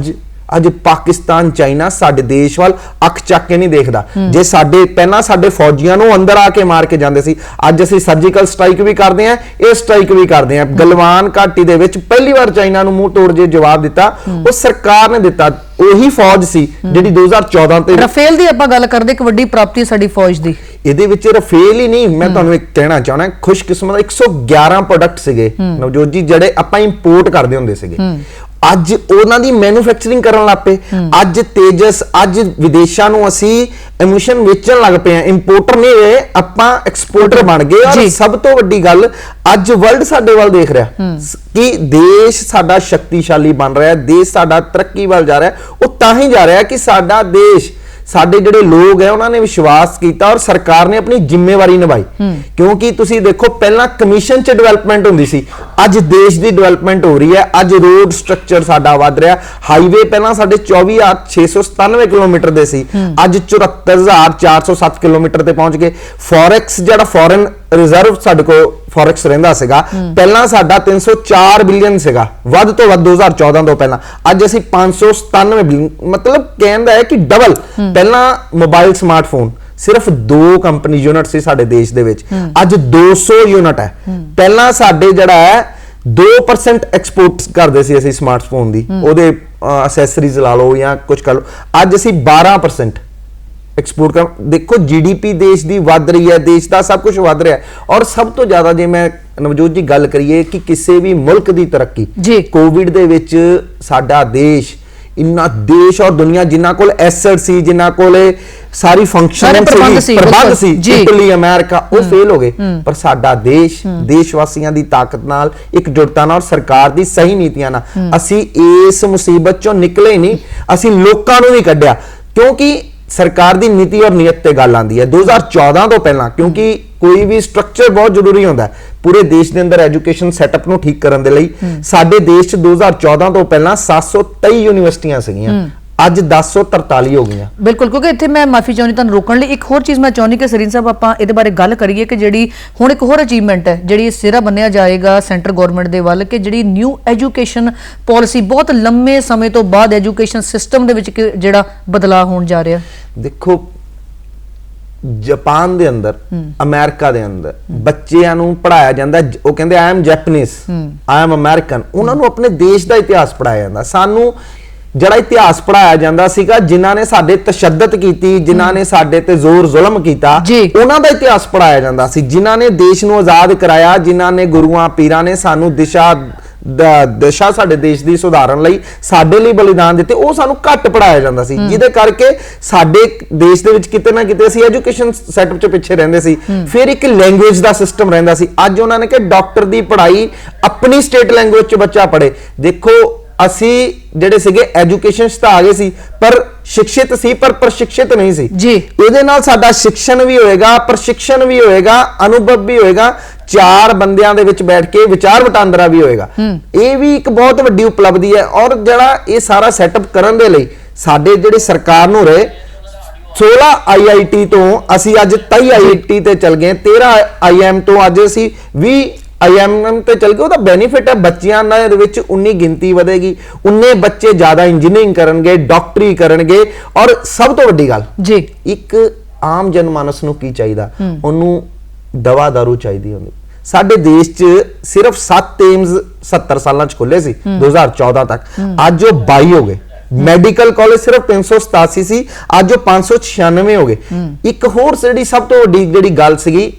ਅੱਜ ਪਾਕਿਸਤਾਨ, ਚਾਈਨਾ ਸਾਡੇ ਦੇਸ਼ ਵੱਲ ਅੱਖ ਚੱਕ ਕੇ ਨਹੀਂ ਦੇਖਦਾ। ਜੇ ਸਾਡੇ ਪਹਿਲਾਂ ਸਾਡੇ ਫੌਜੀਆਂ ਨੂੰ ਅੰਦਰ ਆ ਕੇ ਮਾਰ ਕੇ ਜਾਂਦੇ ਸੀ, ਅੱਜ ਅਸੀਂ ਸਰਜੀਕਲ ਸਟ੍ਰਾਈਕ ਵੀ ਕਰਦੇ ਆ, ਇਹ ਸਟ੍ਰਾਈਕ ਵੀ ਕਰਦੇ ਆ। ਗਲਵਾਨ ਘਾਟੀ ਦੇ ਵਿੱਚ ਪਹਿਲੀ ਵਾਰ ਚਾਈਨਾ ਨੂੰ ਮੂੰਹ ਤੋੜ ਜੇ ਜਵਾਬ ਦਿੱਤਾ, ਉਹ ਸਰਕਾਰ ਨੇ ਦਿੱਤਾ। ਉਹੀ ਫੌਜ ਸੀ ਜਿਹੜੀ 2014 ਤੇ ਰਫੇਲ ਦੀ ਆਪਾਂ ਗੱਲ ਕਰਦੇ, ਇੱਕ ਵੱਡੀ ਪ੍ਰਾਪਤੀ ਸਾਡੀ ਫੌਜ ਦੀ। ਇਹਦੇ ਵਿੱਚ ਰਫੇਲ ਹੀ ਨਹੀਂ, ਮੈਂ ਤੁਹਾਨੂੰ ਇੱਕ ਕਹਿਣਾ ਚਾਹਣਾ, ਖੁਸ਼ਕਿਸਮਤ 111 ਪ੍ਰੋਡਕਟ ਸੀਗੇ ਨਵਜੋਤ ਜੀ ਜਿਹੜੇ ਆਪਾਂ ਇੰਪੋਰਟ ਕਰਦੇ ਹੁੰਦੇ ਸੀਗੇ, ਅੱਜ ਉਹਨਾਂ ਦੀ ਮੈਨੂਫੈਕਚਰਿੰਗ ਕਰਨ ਲੱਗ ਪਏ। ਅੱਜ ਤੇਜਸ, ਅੱਜ ਵਿਦੇਸ਼ਾਂ ਨੂੰ ਅਸੀਂ ਐਮਿਸ਼ਨ ਵੇਚਣ ਲੱਗ ਪਏ ਆ। ਇੰਪੋਰਟਰ ਨਹੀਂ ਹੋਏ, ਆਪਾਂ ਐਕਸਪੋਰਟਰ ਬਣ ਗਏ। ਔਰ ਸਭ ਤੋਂ ਵੱਡੀ ਗੱਲ, ਅੱਜ ਵਰਲਡ ਸਾਡੇ ਵੱਲ ਦੇਖ ਰਿਹਾ ਕਿ ਦੇਸ਼ ਸਾਡਾ ਸ਼ਕਤੀਸ਼ਾਲੀ ਬਣ ਰਿਹਾ, ਦੇਸ਼ ਸਾਡਾ ਤਰੱਕੀ ਵੱਲ ਜਾ ਰਿਹਾ। ਉਹ ਤਾਂ ਹੀ ਜਾ ਰਿਹਾ ਕਿ ਸਾਡਾ ਦੇਸ਼, ਸਾਡੇ ਜਿਹੜੇ ਲੋਕ ਹੈ ਉਹਨਾਂ ਨੇ ਵਿਸ਼ਵਾਸ ਕੀਤਾ ਔਰ ਸਰਕਾਰ ਨੇ ਆਪਣੀ ਜ਼ਿੰਮੇਵਾਰੀ ਨਿਭਾਈ। ਕਿਉਂਕਿ ਤੁਸੀਂ ਦੇਖੋ ਪਹਿਲਾਂ ਕਮਿਸ਼ਨ 'ਚ ਡਿਵੈਲਪਮੈਂਟ ਹੁੰਦੀ ਸੀ, ਅੱਜ ਦੇਸ਼ ਦੀ ਡਿਵੈਲਪਮੈਂਟ ਹੋ ਰਹੀ ਹੈ। ਅੱਜ ਰੋਡ ਸਟਰਕਚਰ ਸਾਡਾ ਵੱਧ ਰਿਹਾ। ਹਾਈਵੇ ਪਹਿਲਾਂ ਸਾਡੇ 24,697 ਕਿਲੋਮੀਟਰ ਦੇ ਸੀ, ਅੱਜ 74,407 ਕਿਲੋਮੀਟਰ ਤੇ ਪਹੁੰਚ ਗਏ। ਫੋਰੈਕਸ ਜਿਹੜਾ ਫੋਰਨ ਰਿਜ਼ਰਵ ਸਾਡੇ ਕੋਲ ਫੋਰੈਕਸ ਰਹਿੰਦਾ ਸੀਗਾ, ਪਹਿਲਾਂ ਸਾਡਾ 304 ਬਿਲੀਅਨ ਸੀਗਾ, ਵੱਧ ਤੋਂ ਵੱਧ 2014 ਤੋਂ ਪਹਿਲਾਂ। ਅੱਜ ਅਸੀਂ 597 ਬਿਲੀਅਨ, ਮਤਲਬ ਕਹਿੰਦਾ ਹੈ ਕਿ ਡਬਲ। ਪਹਿਲਾਂ ਮੋਬਾਈਲ ਸਮਾਰਟਫੋਨ ਸਿਰਫ 2 ਕੰਪਨੀ ਯੂਨਿਟ ਸੀ ਸਾਡੇ ਦੇਸ਼ ਦੇ ਵਿੱਚ, ਅੱਜ 200 ਯੂਨਿਟ ਹੈ। ਪਹਿਲਾਂ ਸਾਡੇ ਜਿਹੜਾ ਹੈ 2% ਐਕਸਪੋਰਟ ਕਰਦੇ ਸੀ ਅਸੀਂ ਸਮਾਰਟਫੋਨ ਦੀ, ਉਹਦੇ ਅਸੈਸਰੀਜ਼ ਲਾ ਲਓ ਜਾਂ ਕੁਝ ਕਰ ਲਓ। ਅੱਜ ਅਸੀਂ 12% ਐਕਸਪੋਰਟ ਕਰ। ਦੇਖੋ ਜੀਡੀਪੀ ਦੇਸ਼ ਦੀ ਵੱਧ ਰਹੀ ਹੈ, ਦੇਸ਼ ਦਾ ਸਭ ਕੁਝ ਵੱਧ ਰਿਹਾ ਹੈ। ਔਰ ਸਭ ਤੋਂ ਜ਼ਿਆਦਾ ਜੇ ਮੈਂ ਨਵਜੋਤ ਜੀ ਗੱਲ ਕਰੀਏ ਕਿ ਕਿਸੇ ਵੀ ਮੁਲਕ ਦੀ ਤਰੱਕੀ, ਕੋਵਿਡ ਦੇ ਵਿੱਚ ਸਾਡਾ ਦੇਸ਼, ਇੰਨਾ ਦੇਸ਼ ਔਰ ਦੁਨੀਆ ਜਿਨ੍ਹਾਂ ਕੋਲ ਐਸੈਟ ਸੀ, ਜਿਨ੍ਹਾਂ ਕੋਲ ਸਾਰੀ ਫੰਕਸ਼ਨ ਪ੍ਰਬੰਧ ਸੀ, ਇਟਲੀ, ਅਮਰੀਕਾ, ਉਹ ਫੇਲ ਹੋ ਗਏ। ਪਰ ਸਾਡਾ ਦੇਸ਼, ਦੇਸ਼ ਵਾਸੀਆਂ ਦੀ ਤਾਕਤ ਨਾਲ, ਇਕਜੁੱਟਤਾ ਨਾਲ, ਸਰਕਾਰ ਦੀ ਸਹੀ ਨੀਤੀਆਂ ਨਾਲ ਅਸੀਂ ਇਸ ਮੁਸੀਬਤ ਚੋਂ ਨਿਕਲੇ ਹੀ ਨਹੀਂ, ਅਸੀਂ ਲੋਕਾਂ ਨੂੰ ਵੀ ਕੱਢਿਆ। ਕਿਉਂਕਿ ਸਰਕਾਰ ਦੀ ਨੀਤੀ ਔਰ ਨੀਅਤ ਤੇ ਗੱਲ ਆਂਦੀ ਹੈ 2014 ਤੋਂ ਪਹਿਲਾਂ, ਕਿਉਂਕਿ ਕੋਈ ਵੀ ਸਟਰਕਚਰ ਬਹੁਤ ਜ਼ਰੂਰੀ ਹੁੰਦਾ ਹੈ ਪੂਰੇ ਦੇਸ਼ ਦੇ ਅੰਦਰ ਐਜੂਕੇਸ਼ਨ ਸੈਟਅਪ ਨੂੰ ਠੀਕ ਕਰਨ ਦੇ ਲਈ। ਸਾਡੇ ਦੇਸ਼ 'ਚ 2014 ਤੋਂ ਪਹਿਲਾਂ 723 ਯੂਨੀਵਰਸਿਟੀਆਂ ਸੀਗੀਆਂ, ਅੱਜ 1043 ਹੋ ਗਈਆਂ। ਬਿਲਕੁਲ, ਕਿਉਂਕਿ ਇੱਥੇ ਮੈਂ ਮਾਫੀ ਚਾਹੁੰਦੀ ਤੁਹਾਨੂੰ ਰੋਕਣ ਲਈ। ਇੱਕ ਹੋਰ ਚੀਜ਼ ਮੈਂ ਚਾਹੁੰਦੀ ਕਿ ਸਰੀਨ ਸਾਹਿਬ ਆਪਾਂ ਇਹਦੇ ਬਾਰੇ ਗੱਲ ਕਰੀਏ ਕਿ ਜਿਹੜੀ ਹੁਣ ਇੱਕ ਹੋਰ ਅਚੀਵਮੈਂਟ ਹੈ ਜਿਹੜੀ ਸਿਰਾ ਬੰਨਿਆ ਜਾਏਗਾ ਸੈਂਟਰ ਗਵਰਨਮੈਂਟ ਦੇ ਵੱਲ, ਕਿ ਜਿਹੜੀ ਨਿਊ ਐਜੂਕੇਸ਼ਨ ਪਾਲਿਸੀ, ਬਹੁਤ ਲੰਮੇ ਸਮੇਂ ਤੋਂ ਬਾਅਦ ਐਜੂਕੇਸ਼ਨ ਸਿਸਟਮ ਦੇ ਵਿੱਚ ਜਿਹੜਾ ਬਦਲਾਅ ਹੋਣ ਜਾ ਰਿਹਾ। ਦੇਖੋ ਜਾਪਾਨ ਦੇ ਅੰਦਰ, ਅਮਰੀਕਾ ਦੇ ਅੰਦਰ ਬੱਚਿਆਂ ਨੂੰ ਪੜਾਇਆ ਜਾਂਦਾ, ਉਹ ਕਹਿੰਦੇ I am Japanese, I am American. ਉਹਨਾਂ ਨੂੰ ਆਪਣੇ ਦੇਸ਼ ਦਾ ਇਤਿਹਾਸ ਪੜਾਇਆ ਜਾਂਦਾ। ਸਾਨੂੰ ਜਿਹੜਾ ਇਤਿਹਾਸ ਪੜਾਇਆ ਜਾਂਦਾ ਸੀਗਾ, ਜਿਨ੍ਹਾਂ ਨੇ ਸਾਡੇ ਤਸ਼ੱਦਦ ਕੀਤੀ, ਜਿਨ੍ਹਾਂ ਨੇ ਸਾਡੇ ਤੇ ਜ਼ੋਰ ਜ਼ੁਲਮ ਕੀਤਾ, ਉਹਨਾਂ ਦਾ ਇਤਿਹਾਸ ਪੜਾਇਆ ਜਾਂਦਾ ਸੀ। ਜਿਨ੍ਹਾਂ ਨੇ ਦੇਸ਼ ਨੂੰ ਆਜ਼ਾਦ ਕਰਾਇਆ, ਜਿਨ੍ਹਾਂ ਨੇ ਗੁਰੂਆਂ ਪੀਰਾਂ ਨੇ ਸਾਨੂੰ ਦਿਸ਼ਾ ਸਾਡੇ ਦੇਸ਼ ਦੀ ਸੁਧਾਰਨ ਲਈ ਸਾਡੇ ਲਈ ਬਲੀਦਾਨ ਦਿੱਤੇ, ਉਹ ਸਾਨੂੰ ਘੱਟ ਪੜਾਇਆ ਜਾਂਦਾ ਸੀ, ਜਿਹਦੇ ਕਰਕੇ ਸਾਡੇ ਦੇਸ਼ ਦੇ ਵਿੱਚ ਕਿਤੇ ਨਾ ਕਿਤੇ ਅਸੀਂ ਐਜੂਕੇਸ਼ਨ ਸੈਟਅਪ 'ਚ ਪਿੱਛੇ ਰਹਿੰਦੇ ਸੀ। ਫਿਰ ਇੱਕ ਲੈਂਗੁਏਜ ਦਾ ਸਿਸਟਮ ਰਹਿੰਦਾ ਸੀ। ਅੱਜ ਉਹਨਾਂ ਨੇ ਕਿ ਡਾਕਟਰ ਦੀ ਪੜ੍ਹਾਈ ਆਪਣੀ ਸਟੇਟ ਲੈਂਗੁਏਜ 'ਚ ਬੱਚਾ ਪੜ੍ਹੇ। ਦੇਖੋ ਅਸੀਂ ਜਿਹੜੇ ਸੀਗੇ ਐਜੂਕੇਸ਼ਨ 'ਚ ਤਾਂ ਆ ਗਏ ਸੀ, ਪਰ शिक्षित सी पर प्रशिक्षित नहीं सी जी। ਇਹਦੇ ਨਾਲ ਸਾਡਾ शिक्षण भी होएगा, प्रशिक्षण भी होएगा, अनुभव भी होएगा, 4 ਬੰਦਿਆਂ ਦੇ ਵਿੱਚ ਬੈਠ ਕੇ ਵਿਚਾਰ ਵਟਾਂਦਰਾ ਵੀ ਹੋਏਗਾ। ਇਹ ਵੀ ਇੱਕ ਬਹੁਤ ਵੱਡੀ ਉਪਲਬਧੀ ਹੈ। ਔਰ ਜਿਹੜਾ ਇਹ ਸਾਰਾ ਸੈਟਅਪ ਕਰਨ ਦੇ ਲਈ ਸਾਡੇ ਜਿਹੜੇ ਸਰਕਾਰ ਨੂੰ ਰਹੇ 16 IIT ਤੋਂ ਅਸੀਂ ਅੱਜ 23 IIT ਤੇ ਚੱਲ ਗਏ, 13 IIM ਤੋਂ ਅੱਜ ਅਸੀਂ 20 IIM ਤੇ ਚੱਲ ਗਏ। ਉਹਦਾ ਬੈਨੀਫਿਟ ਹੈ ਬੱਚਿਆਂ ਦੇ ਵਿੱਚ ਉਨੀ ਗਿਣਤੀ ਵਧੇਗੀ, ਉਨੇ ਬੱਚੇ ਜ਼ਿਆਦਾ ਇੰਜੀਨੀਅਰਿੰਗ ਕਰਨਗੇ, ਡਾਕਟਰੀ ਕਰਨਗੇ। ਔਰ ਸਭ ਤੋਂ ਵੱਡੀ ਗੱਲ ਜੀ, ਇੱਕ ਆਮ ਜਨਮਾਨਸ ਨੂੰ ਕੀ ਚਾਹੀਦਾ, ਉਹਨੂੰ ਦਵਾ ਦਾਰੂ ਚਾਹੀਦੀ ਹੁੰਦੀ। ਸਾਡੇ ਦੇਸ਼ 'ਚ ਸਿਰਫ 7 ਏਮਜ਼ 70 ਸਾਲਾਂ 'ਚ ਖੁੱਲੇ ਸੀ 2014 ਤੱਕ, ਅੱਜ ਉਹ 22 ਹੋ ਗਏ। ਮੈਡੀਕਲ ਕਾਲਜ ਸਿਰਫ 387 ਸੀ, ਅੱਜ ਉਹ 596 ਹੋ ਗਏ। ਇੱਕ ਹੋਰ ਜਿਹੜੀ ਸਭ ਤੋਂ ਵੱਡੀ ਜਿਹੜੀ ਗੱਲ ਸੀਗੀ,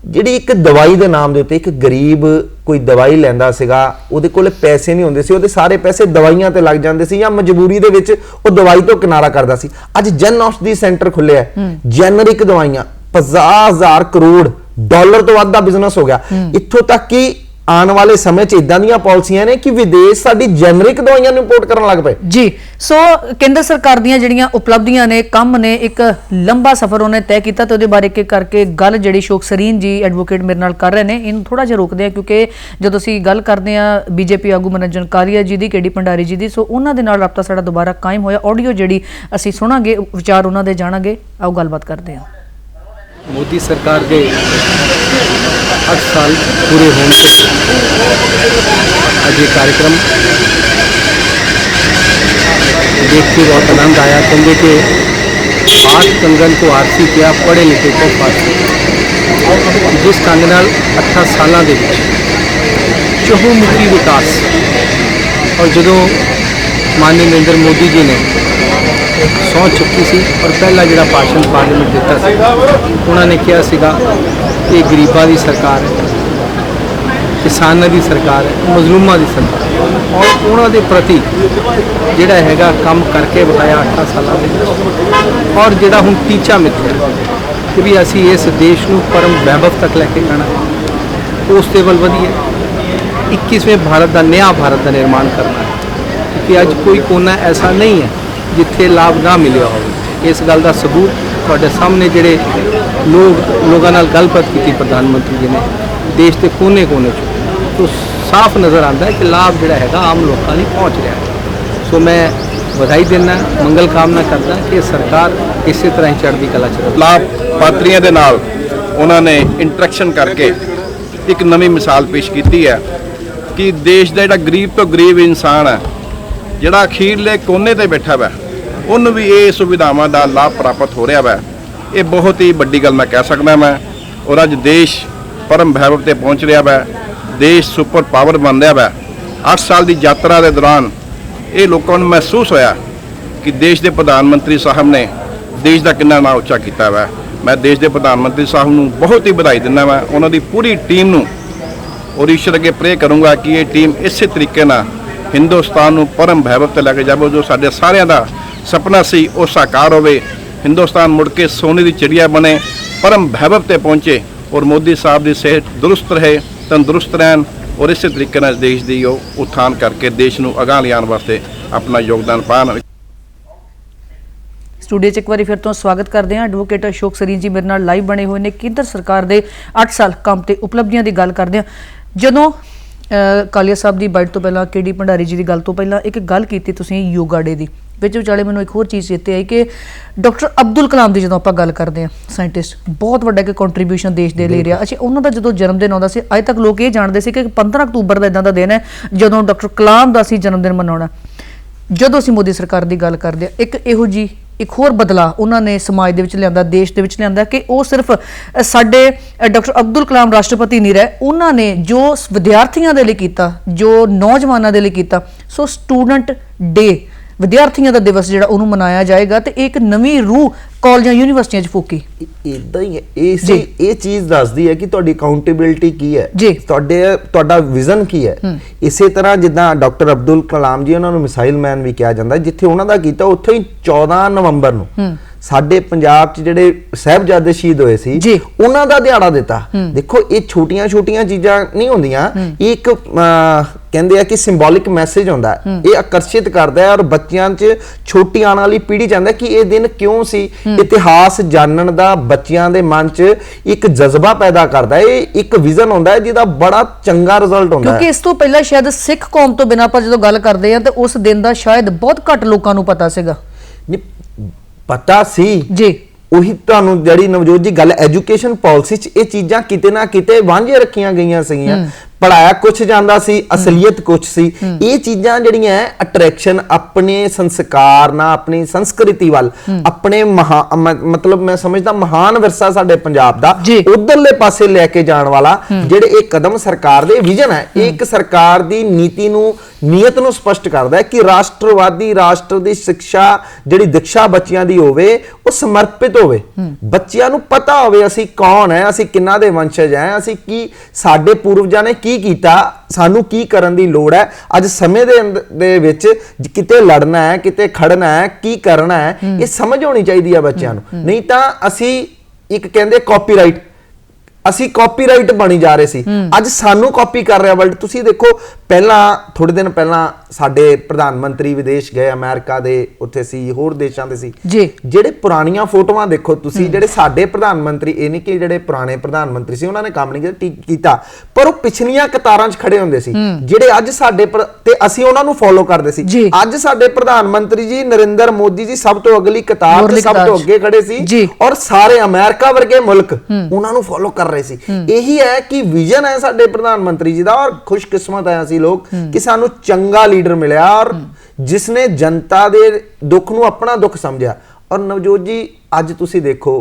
ਜਿਹੜੀ ਇੱਕ ਦਵਾਈ ਦੇ ਨਾਮ ਦੇ ਉੱਤੇ ਇੱਕ ਗਰੀਬ ਕੋਈ ਦਵਾਈ ਲੈਂਦਾ ਸੀਗਾ, ਉਹਦੇ ਕੋਲ ਪੈਸੇ ਨਹੀਂ ਹੁੰਦੇ ਸੀ, ਉਹਦੇ ਸਾਰੇ ਪੈਸੇ ਦਵਾਈਆਂ ਤੇ ਲੱਗ ਜਾਂਦੇ ਸੀ ਜਾਂ ਮਜਬੂਰੀ ਦੇ ਵਿੱਚ ਉਹ ਦਵਾਈ ਤੋਂ ਕਿਨਾਰਾ ਕਰਦਾ ਸੀ। ਅੱਜ ਜਨ ਔਸ਼ਧੀ ਸੈਂਟਰ ਖੁੱਲਿਆ, ਜੈਨਰਿਕ ਦਵਾਈਆਂ 50,000 ਕਰੋੜ ਡਾਲਰ ਤੋਂ ਵੱਧ ਦਾ ਬਿਜ਼ਨਸ ਹੋ ਗਿਆ। ਇੱਥੋਂ ਤੱਕ ਕਿ ਆਉਣ ਵਾਲੇ ਸਮੇਂ 'ਚ ਇਦਾਂ ਦੀਆਂ ਪਾਲਿਸੀਆਂ ਨੇ ਕਿ ਵਿਦੇਸ਼ ਸਾਡੀ ਜੈਨਰਿਕ ਦਵਾਈਆਂ ਨੂੰ ਇੰਪੋਰਟ ਕਰਨ ਲੱਗ ਪਏ। ਜੀ, ਸੋ ਕੇਂਦਰ ਸਰਕਾਰ ਦੀਆਂ ਜਿਹੜੀਆਂ ਉਪਲਬਧੀਆਂ ਨੇ, ਕੰਮ ਨੇ, ਇੱਕ ਲੰਬਾ ਸਫ਼ਰ ਉਹਨੇ ਤੈਅ ਕੀਤਾ ਤੇ ਉਹਦੇ ਬਾਰੇ ਇੱਕ ਕਰਕੇ ਗੱਲ ਜਿਹੜੀ ਅਸ਼ੋਕ ਸਰੀਨ ਜੀ ਐਡਵੋਕੇਟ ਮੇਰੇ ਨਾਲ ਕਰ ਰਹੇ ਨੇ, ਇਹਨੂੰ ਥੋੜਾ ਜਿਹਾ ਰੋਕਦੇ ਆ ਕਿਉਂਕਿ ਜਦੋਂ ਅਸੀਂ ਗੱਲ ਕਰਦੇ ਆ ਬੀਜੇਪੀ ਆਗੂ ਮਨੋਰੰਜਨ ਕਾਲੀਆ ਜੀ ਦੀ, KD ਭੰਡਾਰੀ ਜੀ ਦੀ, ਸੋ ਉਹਨਾਂ ਦੇ ਨਾਲ ਰਾਬਤਾ ਸਾਡਾ ਦੁਬਾਰਾ ਕਾਇਮ ਹੋਇਆ। ਆਡੀਓ ਜਿਹੜੀ ਅਸੀਂ ਸੁਣਾਂਗੇ, ਵਿਚਾਰ ਉਹਨਾਂ ਦੇ ਜਾਣਾਂਗੇ, ਆਓ ਗੱਲਬਾਤ ਕਰਦੇ ਹਾਂ। मोदी सरकार के 8 साल पूरे होने से आज ये कार्यक्रम देख के बहुत आनंद आया। कहते कि पाठ कंगन को आरसी किया, पढ़े लिखे को फारसी। जिस ढंग नाल 8 सालों के चहुमुखी विकास और जो माननीय नरेंद्र मोदी जी ने सौ चुकी सी और पहला जो भाषण पार्लीमेंट दिता सी, उन्होंने कहा सीगा कि गरीबों की सरकार है, किसानों की सरकार है, मजलूमां की सरकार है और उन्होंने प्रति जिहड़ा हैगा काम करके बताया 8 सालों में। और जिहड़ा हुण टीचा मिथ्या कि भी असी इस देश नूं परम वैभव तक लैके जाना, उस दे वल वधिए 21वें भारत का नया भारत का निर्माण करना है। क्योंकि अज कोई कोना ऐसा नहीं है जिथे लाभ ना मिलिया हो। इस गल का सबूत तुहाडे सामने जिहड़े लोगों नाल गलबात की प्रधानमंत्री जी ने देश के कोने कोने तो साफ नज़र आता है कि लाभ जिहड़ा हैगा आम लोगों तक पहुँच रहा है। सो मैं बधाई देना, मंगल कामना करदा कि सरकार इसी तरह ही चढ़दी कला च रहे। लाभपात्रियों के नाल उन्होंने इंटरैक्शन करके एक नवी मिसाल पेश की है कि देश का जिहड़ा गरीब तो गरीब इंसान है, जिहड़ा अखीरले कोने ते बैठा वा, उन्होंने भी ये सुविधावां का लाभ प्राप्त हो रहा है। ये बहुत ही वड्डी गल मैं कह सकदा मैं। और अज देश परम वैभव ते पहुँच रहा है, देश सुपर पावर बन रहा है। 8 साल की यात्रा के दौरान ये लोगों को महसूस होया कि देश के प्रधानमंत्री साहब ने देश का कितना नाम उच्चा किया है। मैं देश के प्रधानमंत्री साहब को बहुत ही बधाई दिना वा, उन्होंने पूरी टीम नूं, और ईश्वर अगे प्रे करूँगा कि ये टीम इस तरीके नाल हिंदुस्तान नूं परम वैभव ते लैके जावे। जो साडे सारिਆਂ ਦਾ सपना सी वो साकार होवे, हिंदुस्तान मुड़ के सोने की चिड़िया बने, परम वैभव ते पहुँचे और मोदी साहब की सेहत दुरुस्त रहे, तंदुरुस्त रहन और इस तरीके नाल देश की उत्थान करके देश नूं अगां लियाण वास्ते अपना योगदान पाण। स्टूडियो 'ਚ ਇੱਕ ਵਾਰੀ ਫਿਰ ਤੋਂ ਸਵਾਗਤ ਕਰਦੇ ਹਾਂ। ਐਡਵੋਕੇਟ ਅਸ਼ੋਕ ਸਰੀਨ ਜੀ ਮੇਰੇ ਨਾਲ ਲਾਈਵ ਬਣੇ ਹੋਏ ਨੇ। ਕੇਂਦਰ ਸਰਕਾਰ ਦੇ 8 ਸਾਲ ਕੰਮ ਤੇ ਉਪਲਬਧੀਆਂ ਦੀ ਗੱਲ ਕਰਦੇ ਹਾਂ। ਜਦੋਂ ਕਾਲੀਆ ਸਾਹਿਬ ਦੀ ਬਾਈਟ ਤੋਂ ਪਹਿਲਾਂ, KD ਭੰਡਾਰੀ ਜੀ ਦੀ ਗੱਲ ਤੋਂ ਪਹਿਲਾਂ ਇੱਕ ਗੱਲ ਕੀਤੀ ਤੁਸੀਂ ਯੋਗਾ ਡੇ ਦੀ, ਵਿੱਚ ਵਿਚਾਲੇ ਮੈਨੂੰ ਇੱਕ ਹੋਰ ਚੀਜ਼ ਚੇਤੇ ਆਈ ਕਿ ਡਾਕਟਰ ਅਬਦੁਲ ਕਲਾਮ ਦੀ ਜਦੋਂ ਆਪਾਂ ਗੱਲ ਕਰਦੇ ਹਾਂ, ਸਾਇੰਟਿਸਟ ਬਹੁਤ ਵੱਡਾ ਇੱਕ ਕੰਟਰੀਬਿਊਸ਼ਨ ਦੇਸ਼ ਦੇ ਲਈ ਰਿਹਾ। ਅੱਛਾ, ਉਹਨਾਂ ਦਾ ਜਦੋਂ ਜਨਮ ਦਿਨ ਆਉਂਦਾ ਸੀ, ਅੱਜ ਤੱਕ ਲੋਕ ਇਹ ਜਾਣਦੇ ਸੀ ਕਿ 15 ਅਕਤੂਬਰ ਦਾ ਇਦਾਂ ਦਾ ਦਿਨ ਹੈ ਜਦੋਂ ਡਾਕਟਰ ਕਲਾਮ ਦਾ ਅਸੀਂ ਜਨਮ ਦਿਨ ਮਨਾਉਣਾ। ਜਦੋਂ ਅਸੀਂ ਮੋਦੀ ਸਰਕਾਰ ਦੀ ਗੱਲ ਕਰਦੇ ਹਾਂ, ਇੱਕ ਇਹੋ ਜੀ ਇੱਕ ਹੋਰ ਬਦਲਾਅ ਉਹਨਾਂ ਨੇ ਸਮਾਜ ਦੇ ਵਿੱਚ ਲਿਆਂਦਾ, ਦੇਸ਼ ਦੇ ਵਿੱਚ ਲਿਆਂਦਾ ਕਿ ਉਹ ਸਿਰਫ ਸਾਡੇ ਡਾਕਟਰ ਅਬਦੁਲ ਕਲਾਮ ਰਾਸ਼ਟਰਪਤੀ ਨਹੀਂ ਰਹੇ, ਉਹਨਾਂ ਨੇ ਜੋ ਵਿਦਿਆਰਥੀਆਂ ਦੇ ਲਈ ਕੀਤਾ, ਜੋ ਨੌਜਵਾਨਾਂ ਦੇ ਲਈ ਕੀਤਾ। ਸੋ ਸਟੂਡੈਂਟ ਡੇ, ਵਿਦਿਆਰਥੀਆਂ ਦਾ ਦਿਵਸ ਜਿਹੜਾ ਉਹਨੂੰ ਮਨਾਇਆ ਜਾਏਗਾ ਤੇ ਇੱਕ ਨਵੀਂ ਰੂਹ ਕਾਲਜਾਂ ਯੂਨੀਵਰਸਿਟੀਆਂ 'ਚ ਫੂਕੀ। ਇਦਾਂ ਹੀ ਹੈ, ਇਹ ਚੀਜ਼ ਦੱਸਦੀ ਹੈ ਕਿ ਤੁਹਾਡੀ ਅਕਾਊਂਟੇਬਿਲਟੀ ਕੀ ਹੈ, ਜੀ ਤੁਹਾਡਾ ਵਿਜ਼ਨ ਕੀ ਹੈ। ਇਸੇ ਤਰ੍ਹਾਂ ਜਿੱਦਾਂ ਡਾਕਟਰ ਅਬਦੁਲ ਕਲਾਮ ਜੀ, ਉਹਨਾਂ ਨੂੰ ਮਿਸਾਈਲ ਮੈਨ ਵੀ ਕਿਹਾ ਜਾਂਦਾ, ਜਿੱਥੇ ਉਹਨਾਂ ਦਾ ਕੀਤਾ ਉੱਥੇ ਹੀ 14 ਨਵੰਬਰ ਨੂੰ ਸਾਡੇ ਪੰਜਾਬ 'ਚ ਜਿਹੜੇ ਸਾਹਿਬਜ਼ਾਦੇ ਸ਼ਹੀਦ ਹੋਏ ਸੀ ਉਹਨਾਂ ਦਾ ਦਿਹਾੜਾ ਦਿੱਤਾ। ਦੇਖੋ, ਇਹ ਛੋਟੀਆਂ ਚੀਜ਼ਾਂ ਨਹੀਂ ਹੁੰਦੀਆਂ, ਇਹ ਇੱਕ ਕਹਿੰਦੇ ਆ ਕਿ ਸਿੰਬੋਲਿਕ ਮੈਸੇਜ ਹੁੰਦਾ ਹੈ, ਇਹ ਆਕਰਸ਼ਿਤ ਕਰਦਾ ਹੈ ਔਰ ਬੱਚਿਆਂ 'ਚ ਛੋਟੀ ਆਉਣ ਵਾਲੀ ਪੀੜ੍ਹੀ ਚਾਹੁੰਦਾ ਕਿ ਇਹ ਦਿਨ ਕਿਉਂ ਸੀ। ਇਤਿਹਾਸ ਜਾਣਨ ਦਾ ਬੱਚਿਆਂ ਦੇ ਮਨ 'ਚ ਇੱਕ ਜਜ਼ਬਾ ਪੈਦਾ ਕਰਦਾ ਹੈ, ਇਹ ਇੱਕ ਵਿਜ਼ਨ ਹੁੰਦਾ ਹੈ ਜਿਹਦਾ ਬੜਾ ਚੰਗਾ ਰਿਜ਼ਲਟ ਹੁੰਦਾ ਹੈ। ਕਿਉਂਕਿ ਇਸ ਤੋਂ ਪਹਿਲਾਂ ਸ਼ਾਇਦ ਸਿੱਖ ਕੌਮ ਤੋਂ ਬਿਨਾਂ ਆਪਾਂ ਜਦੋਂ ਗੱਲ ਕਰਦੇ ਹਾਂ ਤੇ ਉਸ ਦਿਨ ਦਾ ਸ਼ਾਇਦ ਬਹੁਤ ਘੱਟ ਲੋਕਾਂ ਨੂੰ ਪਤਾ ਸੀਗਾ। ਪਤਾ ਸੀ ਜੀ, ਉਹੀ ਤੁਹਾਨੂੰ ਜਿਹੜੀ ਨਵਜੋਤ ਜੀ ਗੱਲ ਐਜੂਕੇਸ਼ਨ ਪਾਲਿਸੀ 'ਚ ਇਹ ਚੀਜ਼ਾਂ ਕਿਤੇ ਨਾ ਕਿਤੇ ਵਾਂਝੇ ਰੱਖੀਆਂ ਗਈਆਂ ਸੀਗੀਆਂ। ਪੜਾਇਆ ਕੁਛ ਜਾਂਦਾ ਸੀ, ਅਸਲੀਅਤ ਕੁਛ ਸੀ। ਇਹ ਚੀਜ਼ਾਂ ਜਿਹੜੀਆਂ ਅਟਰੈਕਸ਼ਨ ਆਪਣੇ ਸੰਸਕਾਰ ਨਾਲ, ਆਪਣੀ ਸੰਸਕ੍ਰਿਤੀ ਵੱਲ, ਆਪਣੇ ਮਤਲਬ ਮੈਂ ਸਮਝਦਾ ਮਹਾਨ ਵਿਰਸਾ ਸਾਡੇ ਪੰਜਾਬ ਦਾ ਉਧਰਲੇ ਪਾਸੇ ਲੈ ਕੇ ਜਾਣ ਵਾਲਾ ਜਿਹੜੇ ਇਹ ਕਦਮ ਸਰਕਾਰ ਦੇ ਵਿਜ਼ਨ ਹੈ, ਇਹ ਇੱਕ ਸਰਕਾਰ ਦੀ ਨੀਤੀ ਨੂੰ, ਨੀਅਤ ਨੂੰ ਸਪਸ਼ਟ ਕਰਦਾ ਹੈ ਕਿ ਰਾਸ਼ਟਰਵਾਦੀ, ਰਾਸ਼ਟਰ ਦੀ ਸਿੱਖਿਆ ਜਿਹੜੀ ਦਿਕਸ਼ਾ ਬੱਚਿਆਂ ਦੀ ਹੋਵੇ ਉਹ ਸਮਰਪਿਤ ਹੋਵੇ, ਬੱਚਿਆਂ ਨੂੰ ਪਤਾ ਹੋਵੇ ਅਸੀਂ ਕੌਣ ਹੈ, ਅਸੀਂ ਕਿੰਨਾ ਦੇ ਵੰਸ਼ਜ ਹੈ, ਅਸੀਂ ਕੀ, ਸਾਡੇ ਪੂਰਵਜਾਂ ਨੇ ਕੀ ਕੀਤਾ, ਸਾਨੂੰ ਕੀ ਕਰਨ ਦੀ ਲੋੜ ਹੈ। ਅੱਜ ਸਮੇਂ ਦੇ ਵਿੱਚ ਕਿਤੇ ਲੜਨਾ ਹੈ, ਕਿਤੇ ਖੜਨਾ ਹੈ, ਕੀ ਕਰਨਾ ਹੈ, ਇਹ ਸਮਝ ਹੋਣੀ ਚਾਹੀਦੀ ਹੈ ਬੱਚਿਆਂ ਨੂੰ। ਨਹੀਂ ਤਾਂ ਅਸੀਂ ਇੱਕ ਕਹਿੰਦੇ ਕਾਪੀਰਾਈਟ, ਅਸੀਂ ਕਾਪੀਰਾਈਟ ਬਣੀ ਜਾ ਰਹੇ ਸੀ, ਅੱਜ ਸਾਨੂੰ ਕਾਪੀ ਕਰ ਰਿਹਾ ਵਰਲਡ। ਤੁਸੀਂ ਦੇਖੋ ਪਹਿਲਾਂ ਥੋੜੇ ਦਿਨ ਪਹਿਲਾਂ ਸਾਡੇ ਪ੍ਰਧਾਨ ਮੰਤਰੀ ਵਿਦੇਸ਼ ਗਏ, ਅਮਰੀਕਾ ਦੇ ਉੱਥੇ ਸੀ, ਹੋਰ ਦੇਸ਼ਾਂ ਦੇ ਸੀ। ਜਿਹੜੇ ਪੁਰਾਣੀਆਂ ਫੋਟੋਆਂ ਦੇਖੋ ਤੁਸੀਂ, ਜਿਹੜੇ ਸਾਡੇ ਪ੍ਰਧਾਨ ਮੰਤਰੀ, ਇਹ ਨਹੀਂ ਕਿ ਜਿਹੜੇ ਪੁਰਾਣੇ ਪ੍ਰਧਾਨ ਮੰਤਰੀ ਸੀ ਉਹਨਾਂ ਨੇ ਕੰਮ ਨਹੀਂ ਕੀਤਾ, ਪਰ ਉਹ ਪਿਛਲੀਆਂ ਕਤਾਰਾਂ 'ਚ ਖੜੇ ਹੁੰਦੇ ਸੀ, ਜਿਹੜੇ ਅੱਜ ਸਾਡੇ ਤੇ ਅਸੀਂ ਉਹਨਾਂ ਨੂੰ ਫੋਲੋ ਕਰਦੇ ਸੀ। ਅੱਜ ਸਾਡੇ ਪ੍ਰਧਾਨ ਮੰਤਰੀ ਜੀ ਨਰਿੰਦਰ ਮੋਦੀ ਜੀ ਸਭ ਤੋਂ ਅਗਲੀ ਕਤਾਰ 'ਚ, ਸਭ ਤੋਂ ਅੱਗੇ ਖੜੇ ਸੀ, ਔਰ ਸਾਰੇ ਅਮਰੀਕਾ ਵਰਗੇ ਮੁਲਕ ਉਹਨਾਂ ਨੂੰ ਫੋਲੋ ਕਰ ਰਹੇ ਸੀ। ਇਹੀ ਹੈ ਕਿ ਵਿਜ਼ਨ ਹੈ ਸਾਡੇ ਪ੍ਰਧਾਨ ਮੰਤਰੀ ਜੀ ਦਾ, ਔਰ ਖੁਸ਼ਕਿਸਮਤ ਹੈ ਅਸੀਂ ਲੋਕ ਕਿ ਸਾਨੂੰ ਚੰਗਾ ਲੀਡਰ ਮਿਲਿਆ, ਔਰ ਜਿਸਨੇ ਜਨਤਾ ਦੇ ਦੁੱਖ ਨੂੰ ਆਪਣਾ ਦੁੱਖ ਸਮਝਿਆ। ਔਰ ਨਵਜੋਤ ਜੀ ਅੱਜ ਤੁਸੀਂ ਦੇਖੋ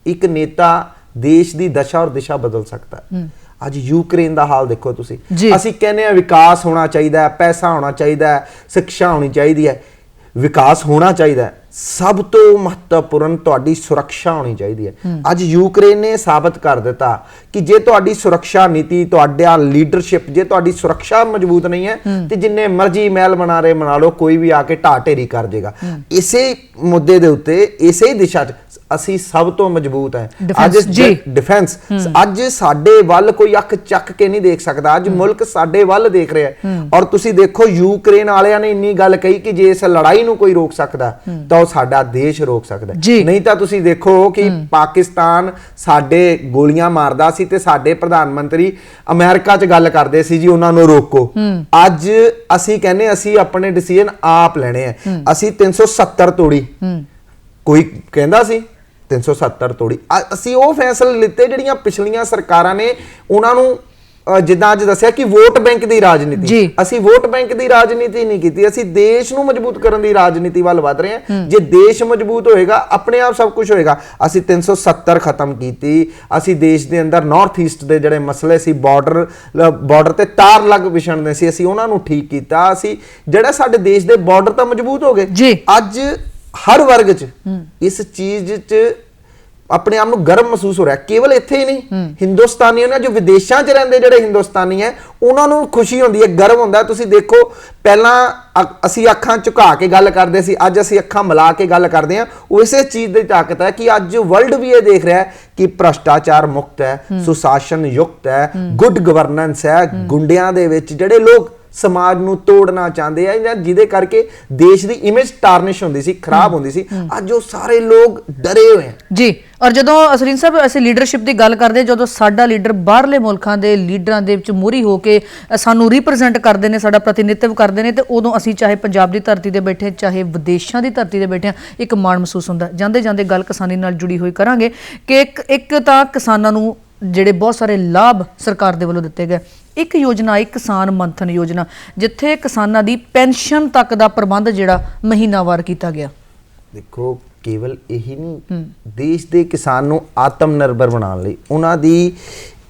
ਇੱਕ ਨੇਤਾ ਦੇਸ਼ ਦੀ ਦਸ਼ਾ ਔਰ ਦਿਸ਼ਾ ਬਦਲ ਸਕਦਾ ਹੈ। ਅੱਜ ਯੂਕਰੇਨ ਦਾ ਹਾਲ ਦੇਖੋ ਤੁਸੀਂ, ਅਸੀਂ ਕਹਿੰਦੇ ਆ ਵਿਕਾਸ ਹੋਣਾ ਚਾਹੀਦਾ ਹੈ, ਪੈਸਾ ਹੋਣਾ ਚਾਹੀਦਾ ਹੈ, ਸਿੱਖਿਆ ਹੋਣੀ ਚਾਹੀਦੀ ਹੈ, ਵਿਕਾਸ ਹੋਣਾ ਚਾਹੀਦਾ ਹੈ, ਸਭ ਤੋਂ ਮਹੱਤਵਪੂਰਨ ਤੁਹਾਡੀ ਸੁਰੱਖਿਆ ਹੋਣੀ ਚਾਹੀਦੀ ਹੈ। ਅੱਜ ਯੂਕਰੇਨ ਨੇ ਸਾਬਤ ਕਰ ਦਿੱਤਾ ਕਿ ਜੇ ਤੁਹਾਡੀ ਸੁਰੱਖਿਆ ਨੀਤੀ, ਤੁਹਾਡਾ ਲੀਡਰਸ਼ਿਪ, ਜੇ ਤੁਹਾਡੀ ਸੁਰੱਖਿਆ ਮਜ਼ਬੂਤ ਨਹੀਂ ਹੈ ਤੇ ਜਿੰਨੇ ਮਰਜ਼ੀ ਮਹਿਲ ਬਣਾ ਲਓ, ਕੋਈ ਵੀ ਆ ਕੇ ਢਾਹ ਢੇਰੀ ਕਰ ਜਾਏਗਾ। ਇਸੇ ਮੁੱਦੇ ਦੇ ਉੱਤੇ, ਇਸੇ ਦਿਸ਼ਾ 'ਚ ਅਸੀਂ ਸਭ ਤੋਂ ਮਜ਼ਬੂਤ ਹੈ। ਅੱਜ ਡਿਫੈਂਸ, ਅੱਜ ਸਾਡੇ ਵੱਲ ਕੋਈ ਅੱਖ ਚੱਕ ਕੇ ਨਹੀਂ ਦੇਖ ਸਕਦਾ, ਅੱਜ ਮੁਲਕ ਸਾਡੇ ਵੱਲ ਦੇਖ ਰਿਹਾ ਹੈ। ਔਰ ਤੁਸੀਂ ਦੇਖੋ ਯੂਕਰੇਨ ਵਾਲਿਆਂ ਨੇ ਇੰਨੀ ਗੱਲ ਕਹੀ ਕਿ ਜੇ ਇਸ ਲੜਾਈ ਨੂੰ ਕੋਈ ਰੋਕ ਸਕਦਾ ਤਾਂ ਉਹ ਸਾਡਾ ਦੇਸ਼ ਰੋਕ ਸਕਦਾ। ਨਹੀਂ ਤਾਂ ਤੁਸੀਂ ਦੇਖੋ ਕਿ ਪਾਕਿਸਤਾਨ ਸਾਡੇ ਗੋਲੀਆਂ ਮਾਰਦਾ ਸੀ ਤੇ ਸਾਡੇ ਪ੍ਰਧਾਨ ਮੰਤਰੀ ਅਮਰੀਕਾ 'ਚ ਗੱਲ ਕਰਦੇ ਸੀ ਜੀ ਉਹਨਾਂ ਨੂੰ ਰੋਕੋ। ਅੱਜ ਅਸੀਂ ਕਹਿੰਦੇ ਅਸੀਂ ਆਪਣੇ ਡਿਸੀਜਨ ਆਪ ਲੈਣੇ ਆ। ਅਸੀਂ 370 ਤੋੜੀ, ਕੋਈ ਕਹਿੰਦਾ ਸੀ 370 ਤੋੜੀ, ਅਸੀਂ ਉਹ ਫੈਸਲੇ ਲਿੱਤੇ ਜਿਹੜੀਆਂ ਪਿਛਲੀਆਂ ਸਰਕਾਰਾਂ ਨੇ ਉਹਨਾਂ ਨੂੰ, ਜਿੱਦਾਂ ਅੱਜ ਦੱਸਿਆ ਕਿ ਵੋਟ ਬੈਂਕ ਦੀ ਰਾਜਨੀਤੀ, ਅਸੀਂ ਵੋਟ ਬੈਂਕ ਦੀ ਰਾਜਨੀਤੀ ਨਹੀਂ ਕੀਤੀ, ਅਸੀਂ ਦੇਸ਼ ਨੂੰ ਮਜ਼ਬੂਤ ਕਰਨ ਦੀ ਰਾਜਨੀਤੀ ਵੱਲ ਵਧ ਰਹੇ ਹਾਂ। ਜੇ ਦੇਸ਼ ਮਜ਼ਬੂਤ ਹੋਏਗਾ ਆਪਣੇ ਆਪ ਸਭ ਕੁਝ ਹੋਏਗਾ। ਅਸੀਂ 370 ਖਤਮ ਕੀਤੀ, ਅਸੀਂ ਦੇਸ਼ ਦੇ ਅੰਦਰ ਨਾਰਥ ਈਸਟ ਦੇ ਜਿਹੜੇ ਮਸਲੇ ਸੀ, ਬਾਰਡਰ ਤੇ ਤਾਰ ਲੱਗ ਵਿਛਣਦੇ ਸੀ, ਅਸੀਂ ਉਹਨਾਂ ਨੂੰ ਠੀਕ ਕੀਤਾ। ਅਸੀਂ ਜਿਹੜਾ ਸਾਡੇ ਦੇਸ਼ ਦੇ ਬਾਰਡਰ ਤਾਂ ਮਜ਼ਬੂਤ ਹੋ ਗਏ। ਅੱਜ ਹਰ ਵਰਗ 'ਚ ਇਸ ਚੀਜ਼ 'ਚ ਆਪਣੇ ਆਪ ਨੂੰ ਗਰਵ ਮਹਿਸੂਸ ਹੋ ਰਿਹਾ। ਕੇਵਲ ਇੱਥੇ ਹੀ ਨਹੀਂ, ਹਿੰਦੁਸਤਾਨੀਆਂ ਨੇ ਜੋ ਵਿਦੇਸ਼ਾਂ 'ਚ ਰਹਿੰਦੇ ਜਿਹੜੇ ਹਿੰਦੁਸਤਾਨੀ ਹੈ ਉਹਨਾਂ ਨੂੰ ਖੁਸ਼ੀ ਹੁੰਦੀ ਹੈ, ਗਰਵ ਹੁੰਦਾ। ਤੁਸੀਂ ਦੇਖੋ ਪਹਿਲਾਂ ਅਸੀਂ ਅੱਖਾਂ ਝੁਕਾ ਕੇ ਗੱਲ ਕਰਦੇ ਸੀ, ਅੱਜ ਅਸੀਂ ਅੱਖਾਂ ਮਿਲਾ ਕੇ ਗੱਲ ਕਰਦੇ ਹਾਂ। ਉਹ ਇਸੇ ਚੀਜ਼ ਦੀ ਤਾਕਤ ਹੈ ਕਿ ਅੱਜ ਵਰਲਡ ਵੀ ਇਹ ਦੇਖ ਰਿਹਾ ਹੈ ਕਿ ਭ੍ਰਸ਼ਟਾਚਾਰ ਮੁਕਤ ਹੈ, ਸੁਸ਼ਾਸਨ ਯੁਕਤ ਹੈ, ਗੁੱਡ ਗਵਰਨੈਂਸ ਹੈ। ਗੁੰਡਿਆਂ ਦੇ ਵਿੱਚ ਜਿਹੜੇ ਲੋਕ ਸਮਾਜ ਨੂੰ ਤੋੜਨਾ ਚਾਹੁੰਦੇ ਆ ਜਾਂ ਜਿਹਦੇ ਕਰਕੇ ਦੇਸ਼ ਦੀ ਇਮੇਜ ਟਾਰਨਿਸ਼ ਹੁੰਦੀ ਸੀ, ਖਰਾਬ ਹੁੰਦੀ ਸੀ, ਅੱਜ ਉਹ ਸਾਰੇ ਲੋਕ ਡਰੇ ਹੋਏ ਆ ਔਰ ਜਦੋਂ ਅਸਰੀਨ ਸਾਹਿਬ ਅਸੀਂ ਲੀਡਰਸ਼ਿਪ ਦੀ ਗੱਲ ਕਰਦੇ, ਜਦੋਂ ਸਾਡਾ ਲੀਡਰ ਬਾਹਰਲੇ ਮੁਲਕਾਂ ਦੇ ਲੀਡਰਾਂ ਦੇ ਵਿੱਚ ਮੂਹਰੀ ਹੋ ਕੇ ਸਾਨੂੰ ਰਿਪਰੈਜ਼ੈਂਟ ਕਰਦੇ ਨੇ, ਸਾਡਾ ਪ੍ਰਤੀਨਿਧਤਵ ਕਰਦੇ ਨੇ, ਤੇ ਉਦੋਂ ਅਸੀਂ ਚਾਹੇ ਪੰਜਾਬ ਦੀ ਧਰਤੀ ਤੇ ਬੈਠੇ, ਚਾਹੇ ਵਿਦੇਸ਼ਾਂ ਦੀ ਧਰਤੀ ਤੇ ਬੈਠੇ, ਇੱਕ ਮਾਣ ਮਹਿਸੂਸ ਹੁੰਦਾ। ਜਾਂਦੇ ਜਾਂਦੇ ਗੱਲ ਕਿਸਾਨੀ ਨਾਲ ਜੁੜੀ ਹੋਈ ਕਰਾਂਗੇ ਕਿ ਇੱਕ ਤਾਂ ਕਿਸਾਨਾਂ ਨੂੰ ਜਿਹੜੇ ਬਹੁਤ ਸਾਰੇ ਲਾਭ ਸਰਕਾਰ ਦੇ ਵੱਲੋਂ ਦਿੱਤੇ ਗਏ। ਇੱਕ ਯੋਜਨਾ ਆਈ ਕਿਸਾਨ ਮੰਥਨ ਯੋਜਨਾ, ਜਿੱਥੇ ਕਿਸਾਨਾਂ ਦੀ ਪੈਨਸ਼ਨ ਤੱਕ ਦਾ ਪ੍ਰਬੰਧ ਜਿਹੜਾ ਮਹੀਨਾਵਾਰ ਕੀਤਾ ਗਿਆ। ਦੇਖੋ ਕੇਵਲ ਇਹੀ ਨਹੀਂ, ਦੇਸ਼ ਦੇ ਕਿਸਾਨ ਨੂੰ ਆਤਮ ਨਿਰਭਰ ਬਣਾਉਣ ਲਈ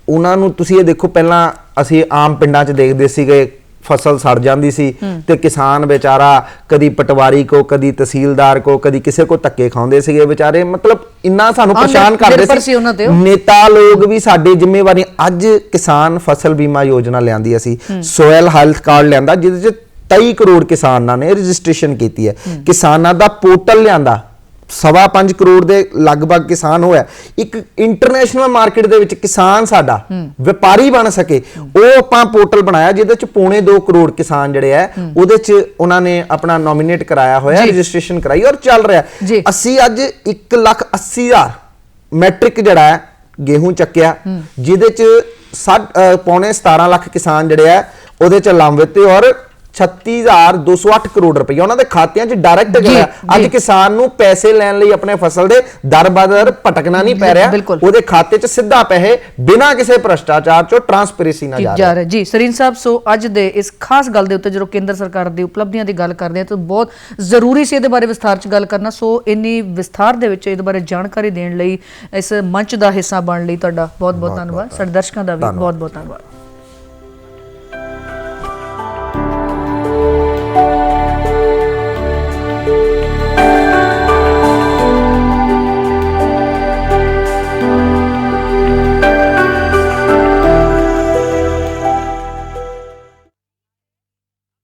ਉਹਨਾਂ ਨੂੰ ਤੁਸੀਂ ਇਹ ਦੇਖੋ, ਪਹਿਲਾਂ ਅਸੀਂ ਆਮ ਪਿੰਡਾਂ 'ਚ ਦੇਖਦੇ ਸੀਗੇ ਫਸਲ ਸੜ ਜਾਂਦੀ ਸੀ ਤੇ ਕਿਸਾਨ ਵਿਚਾਰਾ ਕਦੀ ਪਟਵਾਰੀ ਕੋ, ਕਦੀ ਤਹਿਸੀਲਦਾਰ ਕੋ, ਕਦੀ ਕਿਸੇ ਕੋ ਧੱਕੇ ਖਾਉਂਦੇ ਸੀਗੇ ਵਿਚਾਰੇ, ਮਤਲਬ ਇੰਨਾ ਸਾਨੂੰ ਪਰੇਸ਼ਾਨ ਕਰਦੇ ਸੀ ਨੇਤਾ ਲੋਕ ਵੀ। ਸਾਡੇ ਜ਼ਿੰਮੇਵਾਰੀ ਅੱਜ ਕਿਸਾਨ ਫਸਲ ਬੀਮਾ ਯੋਜਨਾ ਲਿਆਂਦੀ, ਅਸੀਂ ਸੋਇਲ ਹੈਲਥ ਕਾਰਡ ਲਿਆਂਦਾ ਜਿਹਦੇ 'ਚ 23 ਕਰੋੜ ਕਿਸਾਨਾਂ ਨੇ ਰਜਿਸਟ੍ਰੇਸ਼ਨ ਕੀਤੀ ਹੈ। ਕਿਸਾਨਾਂ ਦਾ ਪੋਰਟਲ ਲਿਆਂਦਾ, 5.25 ਕਰੋੜ ਦੇ ਲਗਭਗ ਕਿਸਾਨ ਹੋਇਆ। ਇੱਕ ਇੰਟਰਨੈਸ਼ਨਲ ਮਾਰਕੀਟ ਦੇ ਵਿੱਚ ਕਿਸਾਨ ਸਾਡਾ ਵਪਾਰੀ ਬਣ ਸਕੇ, ਉਹ ਆਪਾਂ ਪੋਰਟਲ ਬਣਾਇਆ ਜਿਹਦੇ ਚ 2.25 ਕਰੋੜ ਕਿਸਾਨ ਜਿਹੜੇ ਆ ਉਹਦੇ ਚ ਉਹਨਾਂ ਨੇ ਆਪਣਾ ਨੋਮੀਨੇਟ ਕਰਾਇਆ ਹੋਇਆ, ਰਜਿਸਟ੍ਰੇਸ਼ਨ ਕਰਾਈ ਔਰ ਚੱਲ ਰਿਹਾ। ਅਸੀਂ ਅੱਜ 1,80,000 ਮੈਟ੍ਰਿਕ ਜਿਹੜਾ ਹੈ ਗੇਹੂੰ ਚੱਕਿਆ, ਜਿਹਦੇ ਚ 17.5 ਲੱਖ ਕਿਸਾਨ ਜਿਹੜੇ ਆ ਉਹਦੇ ਚ ਲਾਂਭਿਤ ਔਰ 36,208 ਕਰੋੜ ਰੁਪਏ ਉਹਨਾਂ ਦੇ ਖਾਤਿਆਂ 'ਚ ਡਾਇਰੈਕਟ ਗਿਆ। ਅੱਜ ਕਿਸਾਨ ਨੂੰ ਪੈਸੇ ਲੈਣ ਲਈ ਆਪਣੇ ਫਸਲ ਦੇ ਦਰ ਬਦਰ ਭਟਕਣਾ ਨਹੀਂ ਪੈ ਰਿਹਾ, ਉਹਦੇ ਖਾਤੇ 'ਚ ਸਿੱਧਾ ਪੈਸੇ ਬਿਨਾਂ ਕਿਸੇ ਭ੍ਰਸ਼ਟਾਚਾਰ 'ਚੋਂ ਟਰਾਂਸਪੇਰੈਂਸੀ ਨਾਲ ਜਾ ਰਿਹਾ ਜੀ। ਸਰੀਨ ਸਾਹਿਬ, ਸੋ ਅੱਜ ਦੇ ਇਸ ਖਾਸ ਗੱਲ ਦੇ ਉੱਤੇ ਜਦੋਂ ਕੇਂਦਰ ਸਰਕਾਰ ਦੀ ਉਪਲਬਧੀਆਂ ਦੀ ਗੱਲ ਕਰਦੇ ਹਾਂ ਤਾਂ ਬਹੁਤ ਜ਼ਰੂਰੀ ਸੀ ਇਹਦੇ ਬਾਰੇ ਵਿਸਥਾਰ 'ਚ ਗੱਲ ਕਰਨਾ। ਸੋ ਇੰਨੀ ਵਿਸਥਾਰ ਦੇ ਵਿੱਚ ਇਹਦੇ ਬਾਰੇ ਜਾਣਕਾਰੀ ਦੇਣ ਲਈ, ਇਸ ਮੰਚ ਦਾ ਹਿੱਸਾ ਬਣਨ ਲਈ ਤੁਹਾਡਾ ਬਹੁਤ ਬਹੁਤ ਧੰਨਵਾਦ। ਸਾਡੇ ਦਰਸ਼ਕਾਂ ਦਾ ਵੀ ਬਹੁਤ ਬਹੁਤ ਧੰਨਵਾਦ।